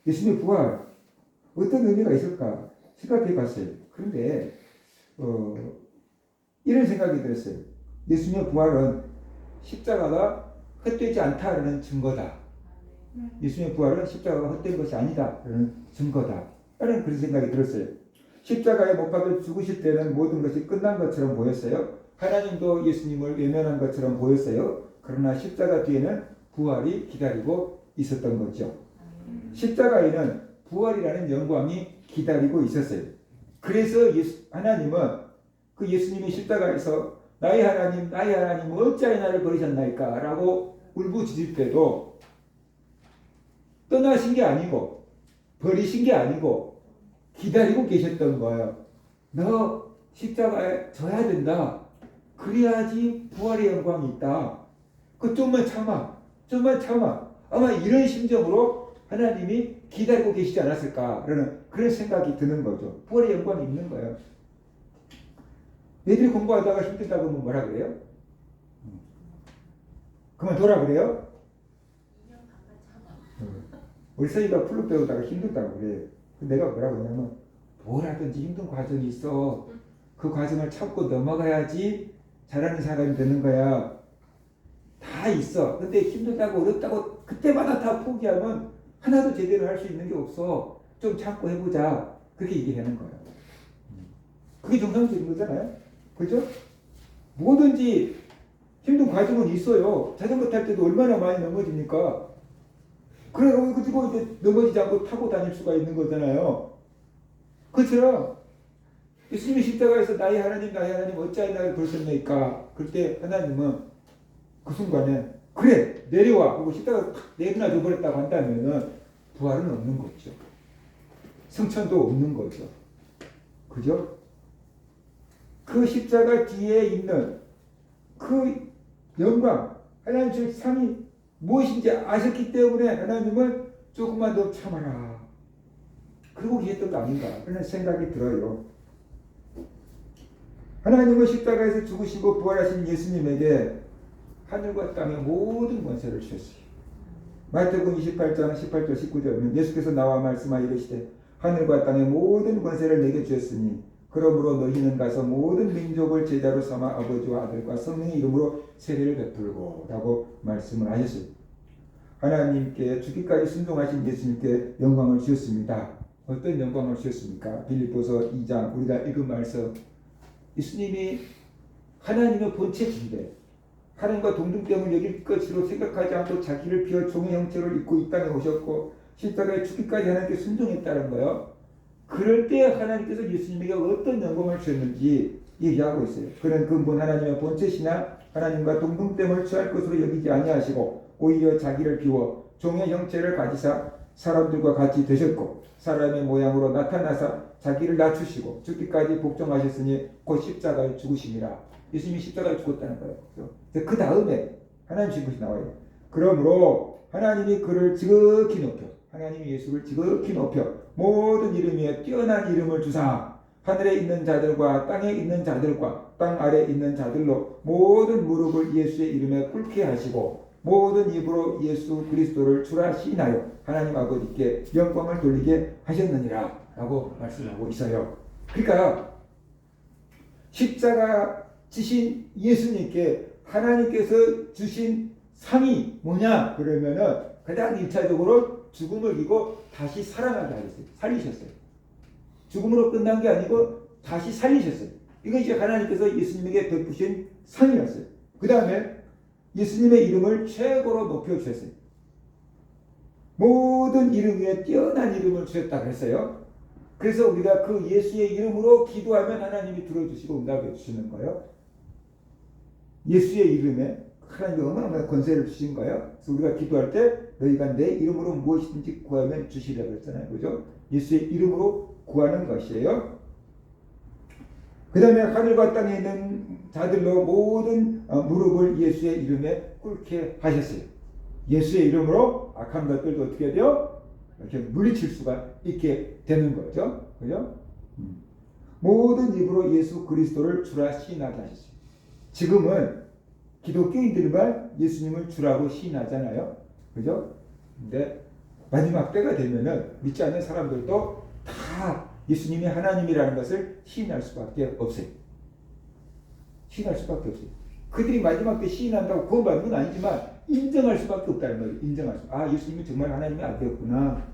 예수님의 부활, 어떤 의미가 있을까? 생각해 봤어요. 그런데, 이런 생각이 들었어요. 예수님의 부활은 십자가가 헛되지 않다라는 증거다. 예수님의 부활은 십자가가 헛된 것이 아니다라는 증거다. 라는 그런 생각이 들었어요. 십자가에 못 박혀 죽으실 때는 모든 것이 끝난 것처럼 보였어요. 하나님도 예수님을 외면한 것처럼 보였어요. 그러나 십자가 뒤에는 부활이 기다리고 있었던 거죠. 십자가에는 부활이라는 영광이 기다리고 있었어요. 그래서 하나님은 그 예수님이 십자가에서 나의 하나님 어찌하여 나를 버리셨나이까 라고 울부짖을 때도 떠나신 게 아니고 버리신 게 아니고 기다리고 계셨던 거예요. 너 십자가에 져야 된다. 그래야지 부활의 영광이 있다. 좀만 참아. 아마 이런 심정으로 하나님이 기다리고 계시지 않았을까라는 그런 생각이 드는 거죠. 부활의 영광이 있는 거예요. 애들이 공부하다가 힘들다고 하면 뭐라 그래요? 그만둬라 그래요? 우리 서희가 플룻 배우다가 힘들다고 그래요. 내가 뭐라고 하냐면 뭐라든지 힘든 과정이 있어. 그 과정을 참고 넘어가야지 잘하는 사람이 되는 거야. 다 있어. 근데 힘들다고 어렵다고 그때마다 다 포기하면 하나도 제대로 할 수 있는 게 없어. 좀 참고 해보자. 그렇게 얘기하는 거예요. 그게 정상적인 거잖아요. 그죠? 뭐든지 힘든 과정은 있어요. 자전거 탈 때도 얼마나 많이 넘어집니까? 그리고 이제 넘어지지 않고 타고 다닐 수가 있는 거잖아요. 그처럼 예수님이 십자가에서 나의 하나님 어찌하여 나를 버리셨나이까? 그때 하나님은 그 순간에 그래 내려와 하고 십자가 내려놔 줘버렸다고 한다면은 부활은 없는 거죠. 성천도 없는 거죠. 그죠? 그 십자가 뒤에 있는 그 영광, 하나님의 상이 무엇인지 아셨기 때문에 하나님은 조금만 더 참아라. 그러고 계셨던 거 아닌가 그런 생각이 들어요. 하나님은 십자가에서 죽으시고 부활하신 예수님에게 하늘과 땅의 모든 권세를 주셨어요. 마태복음 28장 18절 19절에 보면 예수께서 나와 말씀하여 이르시되 하늘과 땅의 모든 권세를 내게 주셨으니 그러므로 너희는 가서 모든 민족을 제자로 삼아 아버지와 아들과 성령의 이름으로 세례를 베풀고 라고 말씀을 하셨어요. 하나님께 죽기까지 순종하신 예수님께 영광을 주셨습니다. 어떤 영광을 주셨습니까? 빌립보서 2장 우리가 읽은 말씀, 예수님이 하나님의 본체신데 하나님과 동등됨을 여길 것으로 생각하지 않고 자기를 비워 종의 형체를 입고 이 땅에 오셨고 십자가에 죽기까지 하나님께 순종했다는 거예요. 그럴 때 하나님께서 예수님에게 어떤 영광을 주셨는지 얘기하고 있어요. 그는 근본 하나님의 본체시나 하나님과 동등됨을 취할 것으로 여기지 아니하시고 오히려 자기를 비워 종의 형체를 가지사 사람들과 같이 되셨고 사람의 모양으로 나타나사 자기를 낮추시고 죽기까지 복종하셨으니 곧 십자가에 죽으심이라. 예수님이 십자가에 죽었다는 거예요. 그 다음에 하나님 주신 것이 나와요. 그러므로 하나님이 그를 지극히 높여, 하나님이 예수를 지극히 높여 모든 이름 위에 뛰어난 이름을 주사 하늘에 있는 자들과 땅에 있는 자들과 땅 아래 있는 자들로 모든 무릎을 예수의 이름에 꿇게 하시고 모든 입으로 예수 그리스도를 주라 시인하여 하나님 아버지께 영광을 돌리게 하셨느니라 라고 말씀하고 있어요. 그러니까 십자가 지신 예수님께 하나님께서 주신 상이 뭐냐 그러면은 가장 1차적으로 죽음을 이기고 다시 살아나게 하셨어요. 살리셨어요. 죽음으로 끝난 게 아니고 다시 살리셨어요. 이건 이제 하나님께서 예수님에게 베푸신 상이었어요. 그 다음에 예수님의 이름을 최고로 높여주셨어요. 모든 이름 위에 뛰어난 이름을 주셨다 그랬어요. 그래서 우리가 그 예수의 이름으로 기도하면 하나님이 들어주시고 응답해 주시는 거예요. 예수의 이름에 하나님이 어마어마한 권세를 주신 거예요. 그래서 우리가 기도할 때 너희가 내 이름으로 무엇이든지 구하면 주시라고 했잖아요. 그죠? 예수의 이름으로 구하는 것이에요. 그 다음에 하늘과 땅에 있는 자들로 모든 무릎을 예수의 이름에 꿇게 하셨어요. 예수의 이름으로 악한 것들도 어떻게 돼요? 이렇게 물리칠 수가 있게 되는 거죠. 그죠? 모든 입으로 예수 그리스도를 주라 시인하게 하셨어요. 지금은 기독교인들만 예수님을 주라고 시인하잖아요. 그죠? 근데 마지막 때가 되면은 믿지 않는 사람들도 다 예수님이 하나님이라는 것을 시인할 수밖에 없어요. 시인할 수밖에 없어요. 그들이 마지막 때 시인한다고 구원받는 건 아니지만 인정할 수밖에 없다는 거예요. 인정할 수. 아, 예수님이 정말 하나님의 아들이었구나.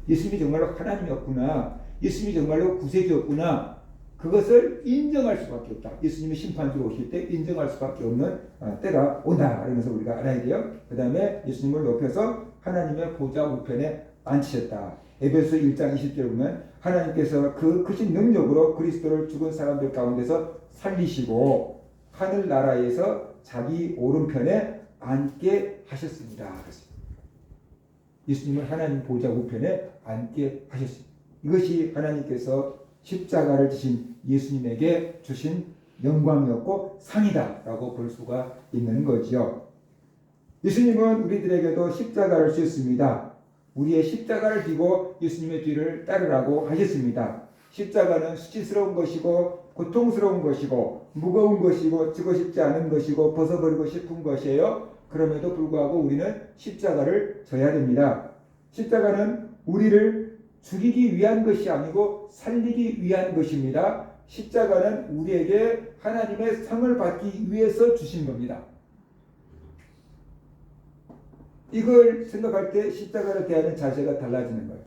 예수님이 정말로 하나님이었구나. 예수님이 정말로 구세주였구나. 그것을 인정할 수밖에 없다. 예수님이 심판주로 오실 때 인정할 수밖에 없는 때가 온다. 그러면서 우리가 알아야 돼요. 그 다음에 예수님을 높여서 하나님의 보좌 우편에 앉히셨다. 에베소 1장 20절에 보면 하나님께서 그 크신 능력으로 그리스도를 죽은 사람들 가운데서 살리시고 하늘나라에서 자기 오른편에 앉게 하셨습니다. 예수님을 하나님 보좌 우편에 앉게 하셨습니다. 이것이 하나님께서 십자가를 지신 예수님에게 주신 영광이었고 상이다라고 볼 수가 있는 거지요. 예수님은 우리들에게도 십자가를 주셨습니다. 우리의 십자가를 지고 예수님의 뒤를 따르라고 하셨습니다. 십자가는 수치스러운 것이고 고통스러운 것이고 무거운 것이고 지고 싶지 않은 것이고 벗어버리고 싶은 것이에요. 그럼에도 불구하고 우리는 십자가를 져야 됩니다. 십자가는 우리를 죽이기 위한 것이 아니고 살리기 위한 것입니다. 십자가는 우리에게 하나님의 상을 받기 위해서 주신 겁니다. 이걸 생각할 때 십자가를 대하는 자세가 달라지는 거예요.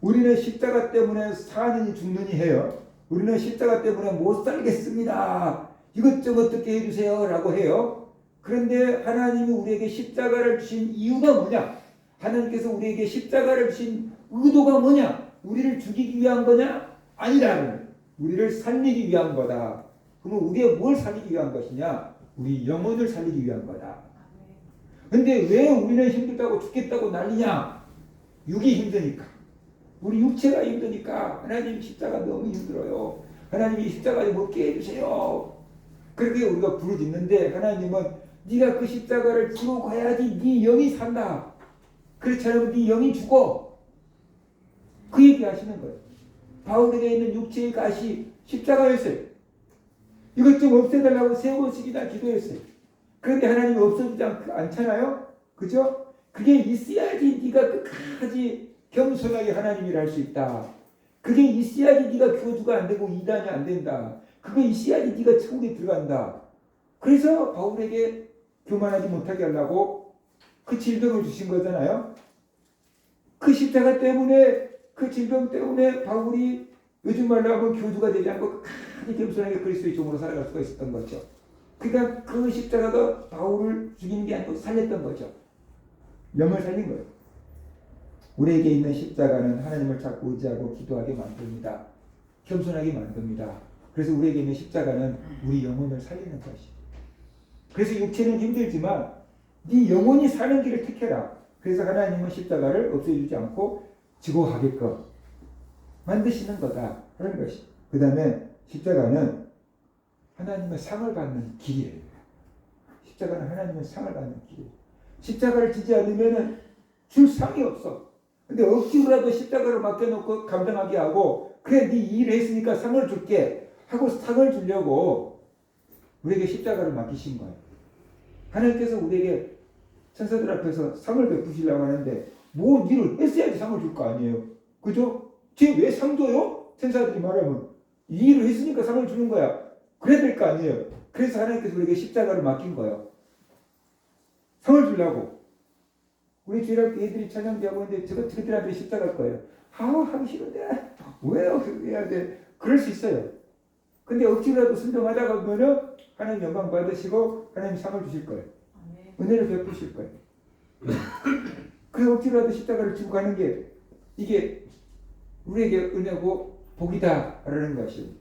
우리는 십자가 때문에 사느니 죽느니 해요. 우리는 십자가 때문에 못 살겠습니다. 이것 좀 어떻게 해주세요 라고 해요. 그런데 하나님이 우리에게 십자가를 주신 이유가 뭐냐? 하나님께서 우리에게 십자가를 주신 의도가 뭐냐? 우리를 죽이기 위한 거냐? 아니라 우리를 살리기 위한 거다. 그러면 우리가 뭘 살리기 위한 것이냐? 우리 영혼을 살리기 위한 거다. 근데 왜 우리는 힘들다고 죽겠다고 난리냐? 육이 힘드니까. 우리 육체가 힘드니까. 하나님 십자가 너무 힘들어요. 하나님이 십자가에 먹게 해주세요. 그렇게 우리가 부르짖는데 하나님은 네가 그 십자가를 지고 가야지 네 영이 산다. 그렇지 않으면 네 영이 죽어. 그 얘기 하시는 거예요. 바울에게 있는 육체의 가시 십자가였어요. 이것 좀 없애달라고 3번씩이나 기도했어요. 그런데 하나님이 없어지지 않잖아요. 그죠? 그게 있어야지 네가 끝까지 겸손하게 하나님이라 할 수 있다. 그게 있어야지 네가 교주가 안 되고 이단이 안 된다. 그게 있어야지 네가 천국에 들어간다. 그래서 바울에게 교만하지 못하게 하려고 그 질병을 주신 거잖아요. 그 십자가 때문에 그 질병 때문에 바울이 요즘 말로 하면 교주가 되지 않고 끝까지 겸손하게 그리스도의 종으로 살아갈 수가 있었던 거죠. 그러니까 그 십자가가 바울을 죽이는 게 아니고 살렸던 거죠. 영을 살린 거예요. 우리에게 있는 십자가는 하나님을 자꾸 의지하고 기도하게 만듭니다. 겸손하게 만듭니다. 그래서 우리에게 있는 십자가는 우리 영혼을 살리는 것이. 그래서 육체는 힘들지만 네 영혼이 사는 길을 택해라. 그래서 하나님은 십자가를 없애주지 않고 지고 가게끔 만드시는 거다 하는 것이. 그 다음에 십자가는 하나님의 상을 받는 길이에요. 십자가는 하나님의 상을 받는 길이에요. 십자가를 지지 않으면 줄 상이 없어. 근데 억지로라도 십자가를 맡겨놓고 감당하게 하고, 그래 네 일을 했으니까 상을 줄게 하고 상을 주려고 우리에게 십자가를 맡기신 거예요. 하나님께서 우리에게 천사들 앞에서 상을 베푸시려고 하는데 뭐 일을 했어야지 상을 줄 거 아니에요. 그죠? 쟤 왜 상 줘요? 천사들이 말하면 이 일을 했으니까 상을 주는 거야. 그래야 될 거 아니에요. 그래서 하나님께서 우리에게 십자가를 맡긴 거예요. 상을 주려고. 우리 주일학교 애들이 찬양대하고 있는데 저들한테 십자가일 거예요. 하기 싫은데 왜요? 해야 돼. 그럴 수 있어요. 근데 억지로라도 순종하다가 보면은 하나님 영광 받으시고 하나님 상을 주실 거예요. 은혜를 베푸실 거예요. 그 억지로라도 십자가를 지고 가는 게 이게 우리에게 은혜고 복이다라는 것입니다.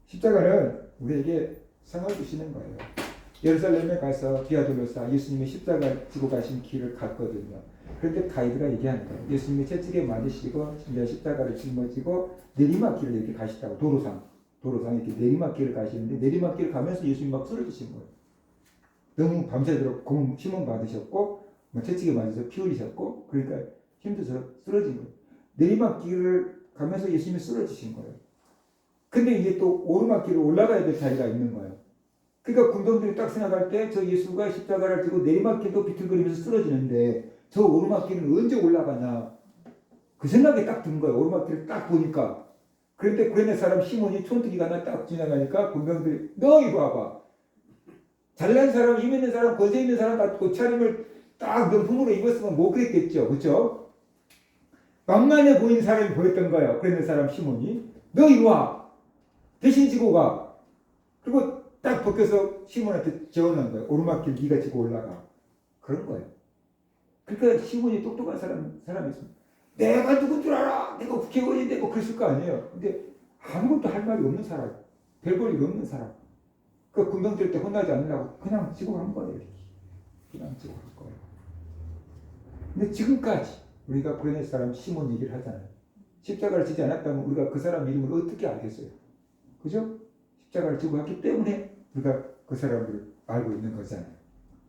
십자가는 우리에게 상을 주시는 거예요. 예루살렘에 가서 디아돌로사 예수님이 십자가 지고 가신 길을 갔거든요. 그런데 가이드가 얘기하는 거예요. 예수님이 채찍에 맞으시고 십자가를 짊어지고 내리막길을 이렇게 가시다고. 도로상 이렇게 내리막길을 가시는데 내리막길을 가면서 예수님이 막 쓰러지신 거예요. 너무 밤새도록 고문 심은 받으셨고 채찍에 맞아서 피 흘리셨고 그러니까 힘들어서 쓰러진 거예요. 내리막길을 가면서 예수님이 쓰러지신 거예요. 근데 이제 또 오르막길을 올라가야 될 자리가 있는 거예요. 그러니까 군병들이 딱 생각할 때 저 예수가 십자가를 지고 내리막길도 비틀거리면서 쓰러지는데 저 오르막길은 언제 올라가나 그 생각이 딱 든 거예요. 오르막길을 딱 보니까. 그런데 구레네 사람 시몬이 촌뜨기가 하나 딱 지나가니까 군병들이 너 이거 와봐. 잘난 사람, 힘 있는 사람, 권세 있는 사람 같고 옷차림을 딱 명품으로 입었으면 못 그랬겠죠. 그렇죠? 만만해 보이는 사람이 보였던 거예요. 구레네 사람 시몬이. 너 이리 와. 대신 지고 가. 그리고 딱 벗겨서 시몬한테 재워놓은 거예요. 오르막길 네가 지고 올라가. 그런 거예요. 그러니까 시몬이 똑똑한 사람이 있습니다. 내가 누군 줄 알아? 내가 국회의원인데 뭐 그랬을 거 아니에요. 근데 아무것도 할 말이 없는 사람. 별 볼 일 없는 사람. 그 군병들 때 혼나지 않으려고 그냥 지고 간 거예요. 그냥 지고 간 거예요. 근데 지금까지 우리가 구레네 사람 시몬 얘기를 하잖아요. 십자가를 지지 않았다면 우리가 그 사람 이름을 어떻게 알겠어요? 그죠? 십자가를 지고 갔기 때문에 우리가 그 사람을 알고 있는 거잖아요.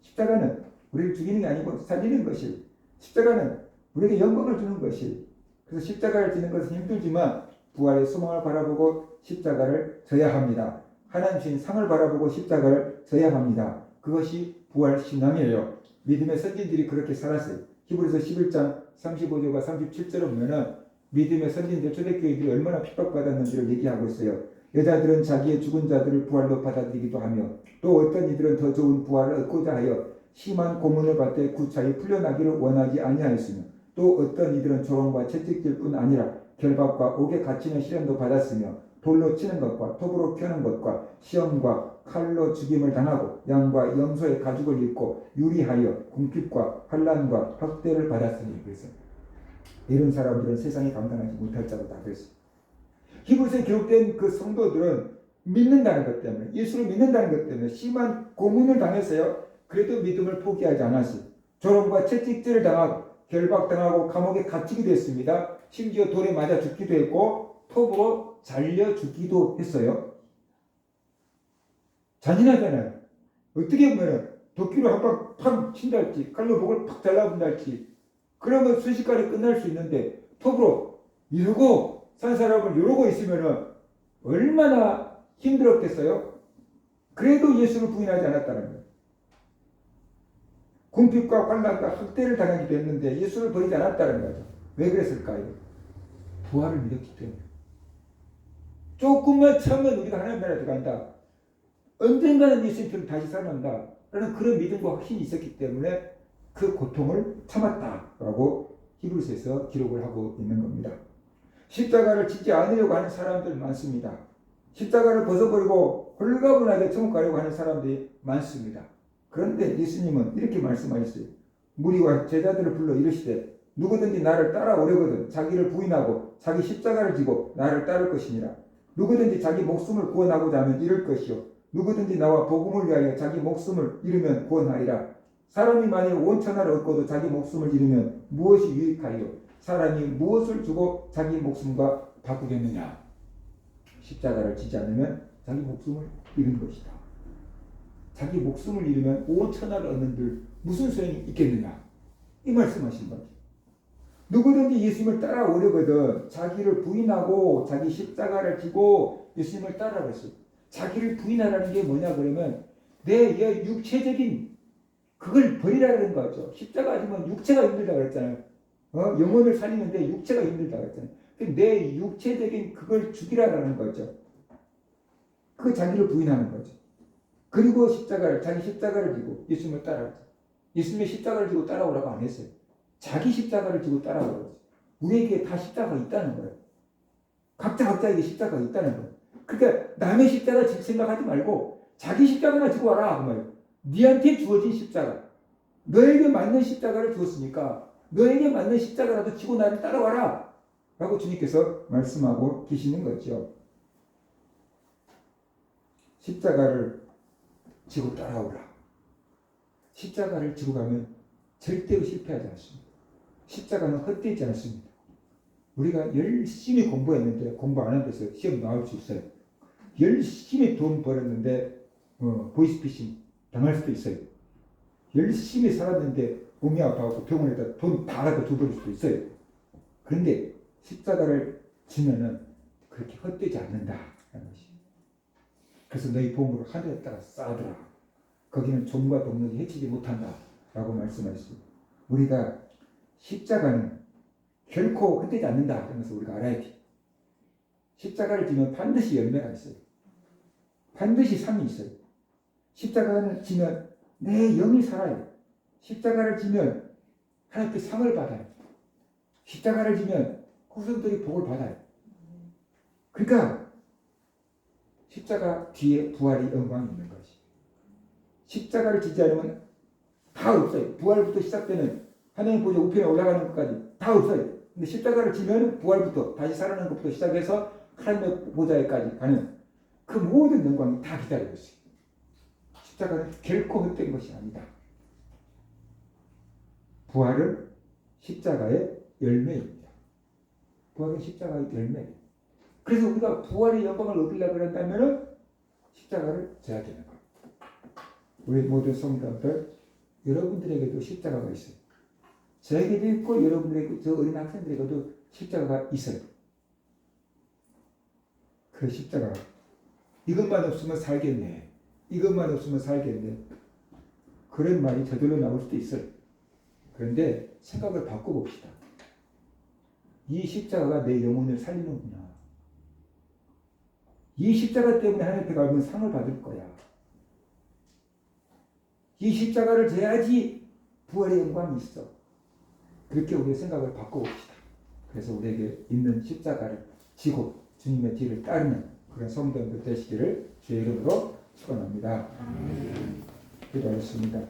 십자가는 우리를 죽이는 게 아니고 살리는 것이, 십자가는 우리에게 영광을 주는 것이, 그래서 십자가를 지는 것은 힘들지만 부활의 소망을 바라보고 십자가를 져야 합니다. 하나님 주신 상을 바라보고 십자가를 져야 합니다. 그것이 부활 신앙이에요. 믿음의 선진들이 그렇게 살았어요. 히브리서 11장 35절과 37절을 보면은 믿음의 선진들 초대교회들이 얼마나 핍박받았는지를 얘기하고 있어요. 여자들은 자기의 죽은 자들을 부활로 받아들이기도 하며 또 어떤 이들은 더 좋은 부활을 얻고자 하여 심한 고문을 받되 구차히 풀려나기를 원하지 아니하였으며 또 어떤 이들은 조롱과 채찍질 뿐 아니라 결박과 옥에 갇히는 시련도 받았으며 돌로 치는 것과 톱으로 켜는 것과 시험과 칼로 죽임을 당하고 양과 염소의 가죽을 입고 유리하여 궁핍과 환난과 학대를 받았으니. 그래서 이런 사람들은 세상에 감당하지 못할 자로다 그랬어요. 히브리서에 기록된 그 성도들은 믿는다는 것 때문에, 예수를 믿는다는 것 때문에 심한 고문을 당했어요. 그래도 믿음을 포기하지 않았어요. 조롱과 채찍질을 당하고 결박당하고 감옥에 갇히기도 했습니다. 심지어 돌에 맞아 죽기도 했고 톱으로 잘려 죽기도 했어요. 잔인하잖아요. 어떻게 보면 도끼로 한 방 팍 친다 할지 칼로 목을 팍 잘라본다 할지 그러면 순식간에 끝날 수 있는데 톱으로 이러고 산 사람을 이러고 있으면 얼마나 힘들었겠어요? 그래도 예수를 부인하지 않았다는 거예요. 궁핍과 환난과 학대를 당하기도 했는데 예수를 버리지 않았다는 거죠. 왜 그랬을까요? 부활을 믿었기 때문에. 조금만 참으면 우리가 하나님 나라에 들어간다. 언젠가는 예수님처럼 다시 살아난다. 라는 그런 믿음과 확신이 있었기 때문에 그 고통을 참았다라고 히브리서에서 기록을 하고 있는 겁니다. 십자가를 짓지 않으려고 하는 사람들 많습니다. 십자가를 벗어버리고 홀가분하게 천국 가려고 하는 사람들이 많습니다. 그런데 예수님은 이렇게 말씀하셨어요. 무리와 제자들을 불러 이르시되 누구든지 나를 따라오려거든 자기를 부인하고 자기 십자가를 지고 나를 따를 것이니라. 누구든지 자기 목숨을 구원하고자 하면 잃을 것이요 누구든지 나와 복음을 위하여 자기 목숨을 잃으면 구원하리라. 사람이 만일 온 천하를 얻고도 자기 목숨을 잃으면 무엇이 유익하리요? 사람이 무엇을 주고 자기 목숨과 바꾸겠느냐? 십자가를 지지 않으면 자기 목숨을 잃은 것이다. 자기 목숨을 잃으면 온 천하를 얻는들 무슨 소용이 있겠느냐, 이 말씀하신 거죠. 누구든지 예수님을 따라오려거든 자기를 부인하고 자기 십자가를 지고 예수님을 따라갔어요. 자기를 부인하라는 게 뭐냐 그러면 내 육체적인 그걸 버리라는 거죠. 십자가 지면 육체가 힘들다 그랬잖아요. 영혼을 살리는데 육체가 힘들다 그랬잖아요. 내 육체적인 그걸 죽이라는 거죠. 그 자기를 부인하는 거죠. 그리고 자기 십자가를 지고 예수님을 따라갔죠. 예수님의 십자가를 지고 따라오라고 안 했어요. 자기 십자가를 지고 따라오라고. 우리에게 다 십자가가 있다는 거예요. 각자에게 십자가가 있다는 거예요. 그러니까 남의 십자가 질 생각하지 말고 자기 십자가나 지고 와라 그 말이에요. 네한테 주어진 십자가, 너에게 맞는 십자가를 주었으니까 너에게 맞는 십자가라도 지고 나를 따라와라 라고 주님께서 말씀하고 계시는 거죠. 십자가를 지고 따라오라. 십자가를 지고 가면 절대로 실패하지 않습니다. 십자가는 헛되지 않습니다. 우리가 열심히 공부했는데 공부 안 한 데서 시험 나올 수 있어요. 열심히 돈 벌었는데 보이스피싱 당할 수도 있어요. 열심히 살았는데 몸이 아파서 병원에다 돈 다 갖다 줘버릴 수도 있어요. 그런데 십자가를 지면은 그렇게 헛되지 않는다 하는 것이. 그래서 너희 보물을 하늘에다가 쌓아두라. 거기는 좀과 동력이 해치지 못한다 라고 말씀하셨습니다. 우리가 십자가는 결코 헛되지 않는다 하면서 우리가 알아야 돼. 십자가를 지면 반드시 열매가 있어요. 반드시 삶이 있어요. 십자가를 지면 내 영이 살아요. 십자가를 지면 하나님께 상을 받아요. 십자가를 지면 후손들이 복을 받아요. 그러니까 십자가 뒤에 부활의 영광이 있는 거지. 십자가를 지지 않으면 다 없어요. 부활부터 시작되는 하나님 보좌 우편에 올라가는 것까지 다 없어요. 근데 십자가를 지면 부활부터 다시 살아나는 것부터 시작해서 하나님의 보좌에까지 가는 그 모든 영광이 다 기다리고 있어요. 십자가는 결코 헛된 것이 아니다. 부활은 십자가의 열매입니다. 부활은 십자가의 열매예요. 그래서 우리가 부활의 영광을 얻으려고 한다면 십자가를 져야 되는 거예요. 우리 모든 성도들, 여러분들에게도 십자가가 있어요. 저에게도 있고 여러분들에게, 저 어린 학생들에게도 십자가가 있어요. 그 십자가, 이것만 없으면 살겠네, 이것만 없으면 살겠네, 그런 말이 저절로 나올 수도 있어요. 그런데 생각을 바꿔봅시다. 이 십자가가 내 영혼을 살리는구나. 이 십자가 때문에 하나님 앞에 가면 상을 받을 거야. 이 십자가를 져야지 부활의 영광이 있어. 그렇게 우리의 생각을 바꿔봅시다. 그래서 우리에게 있는 십자가를 지고 주님의 뒤를 따르는 그런 성도들 되시기를 주의 이름으로 축원합니다. 기도하겠습니다.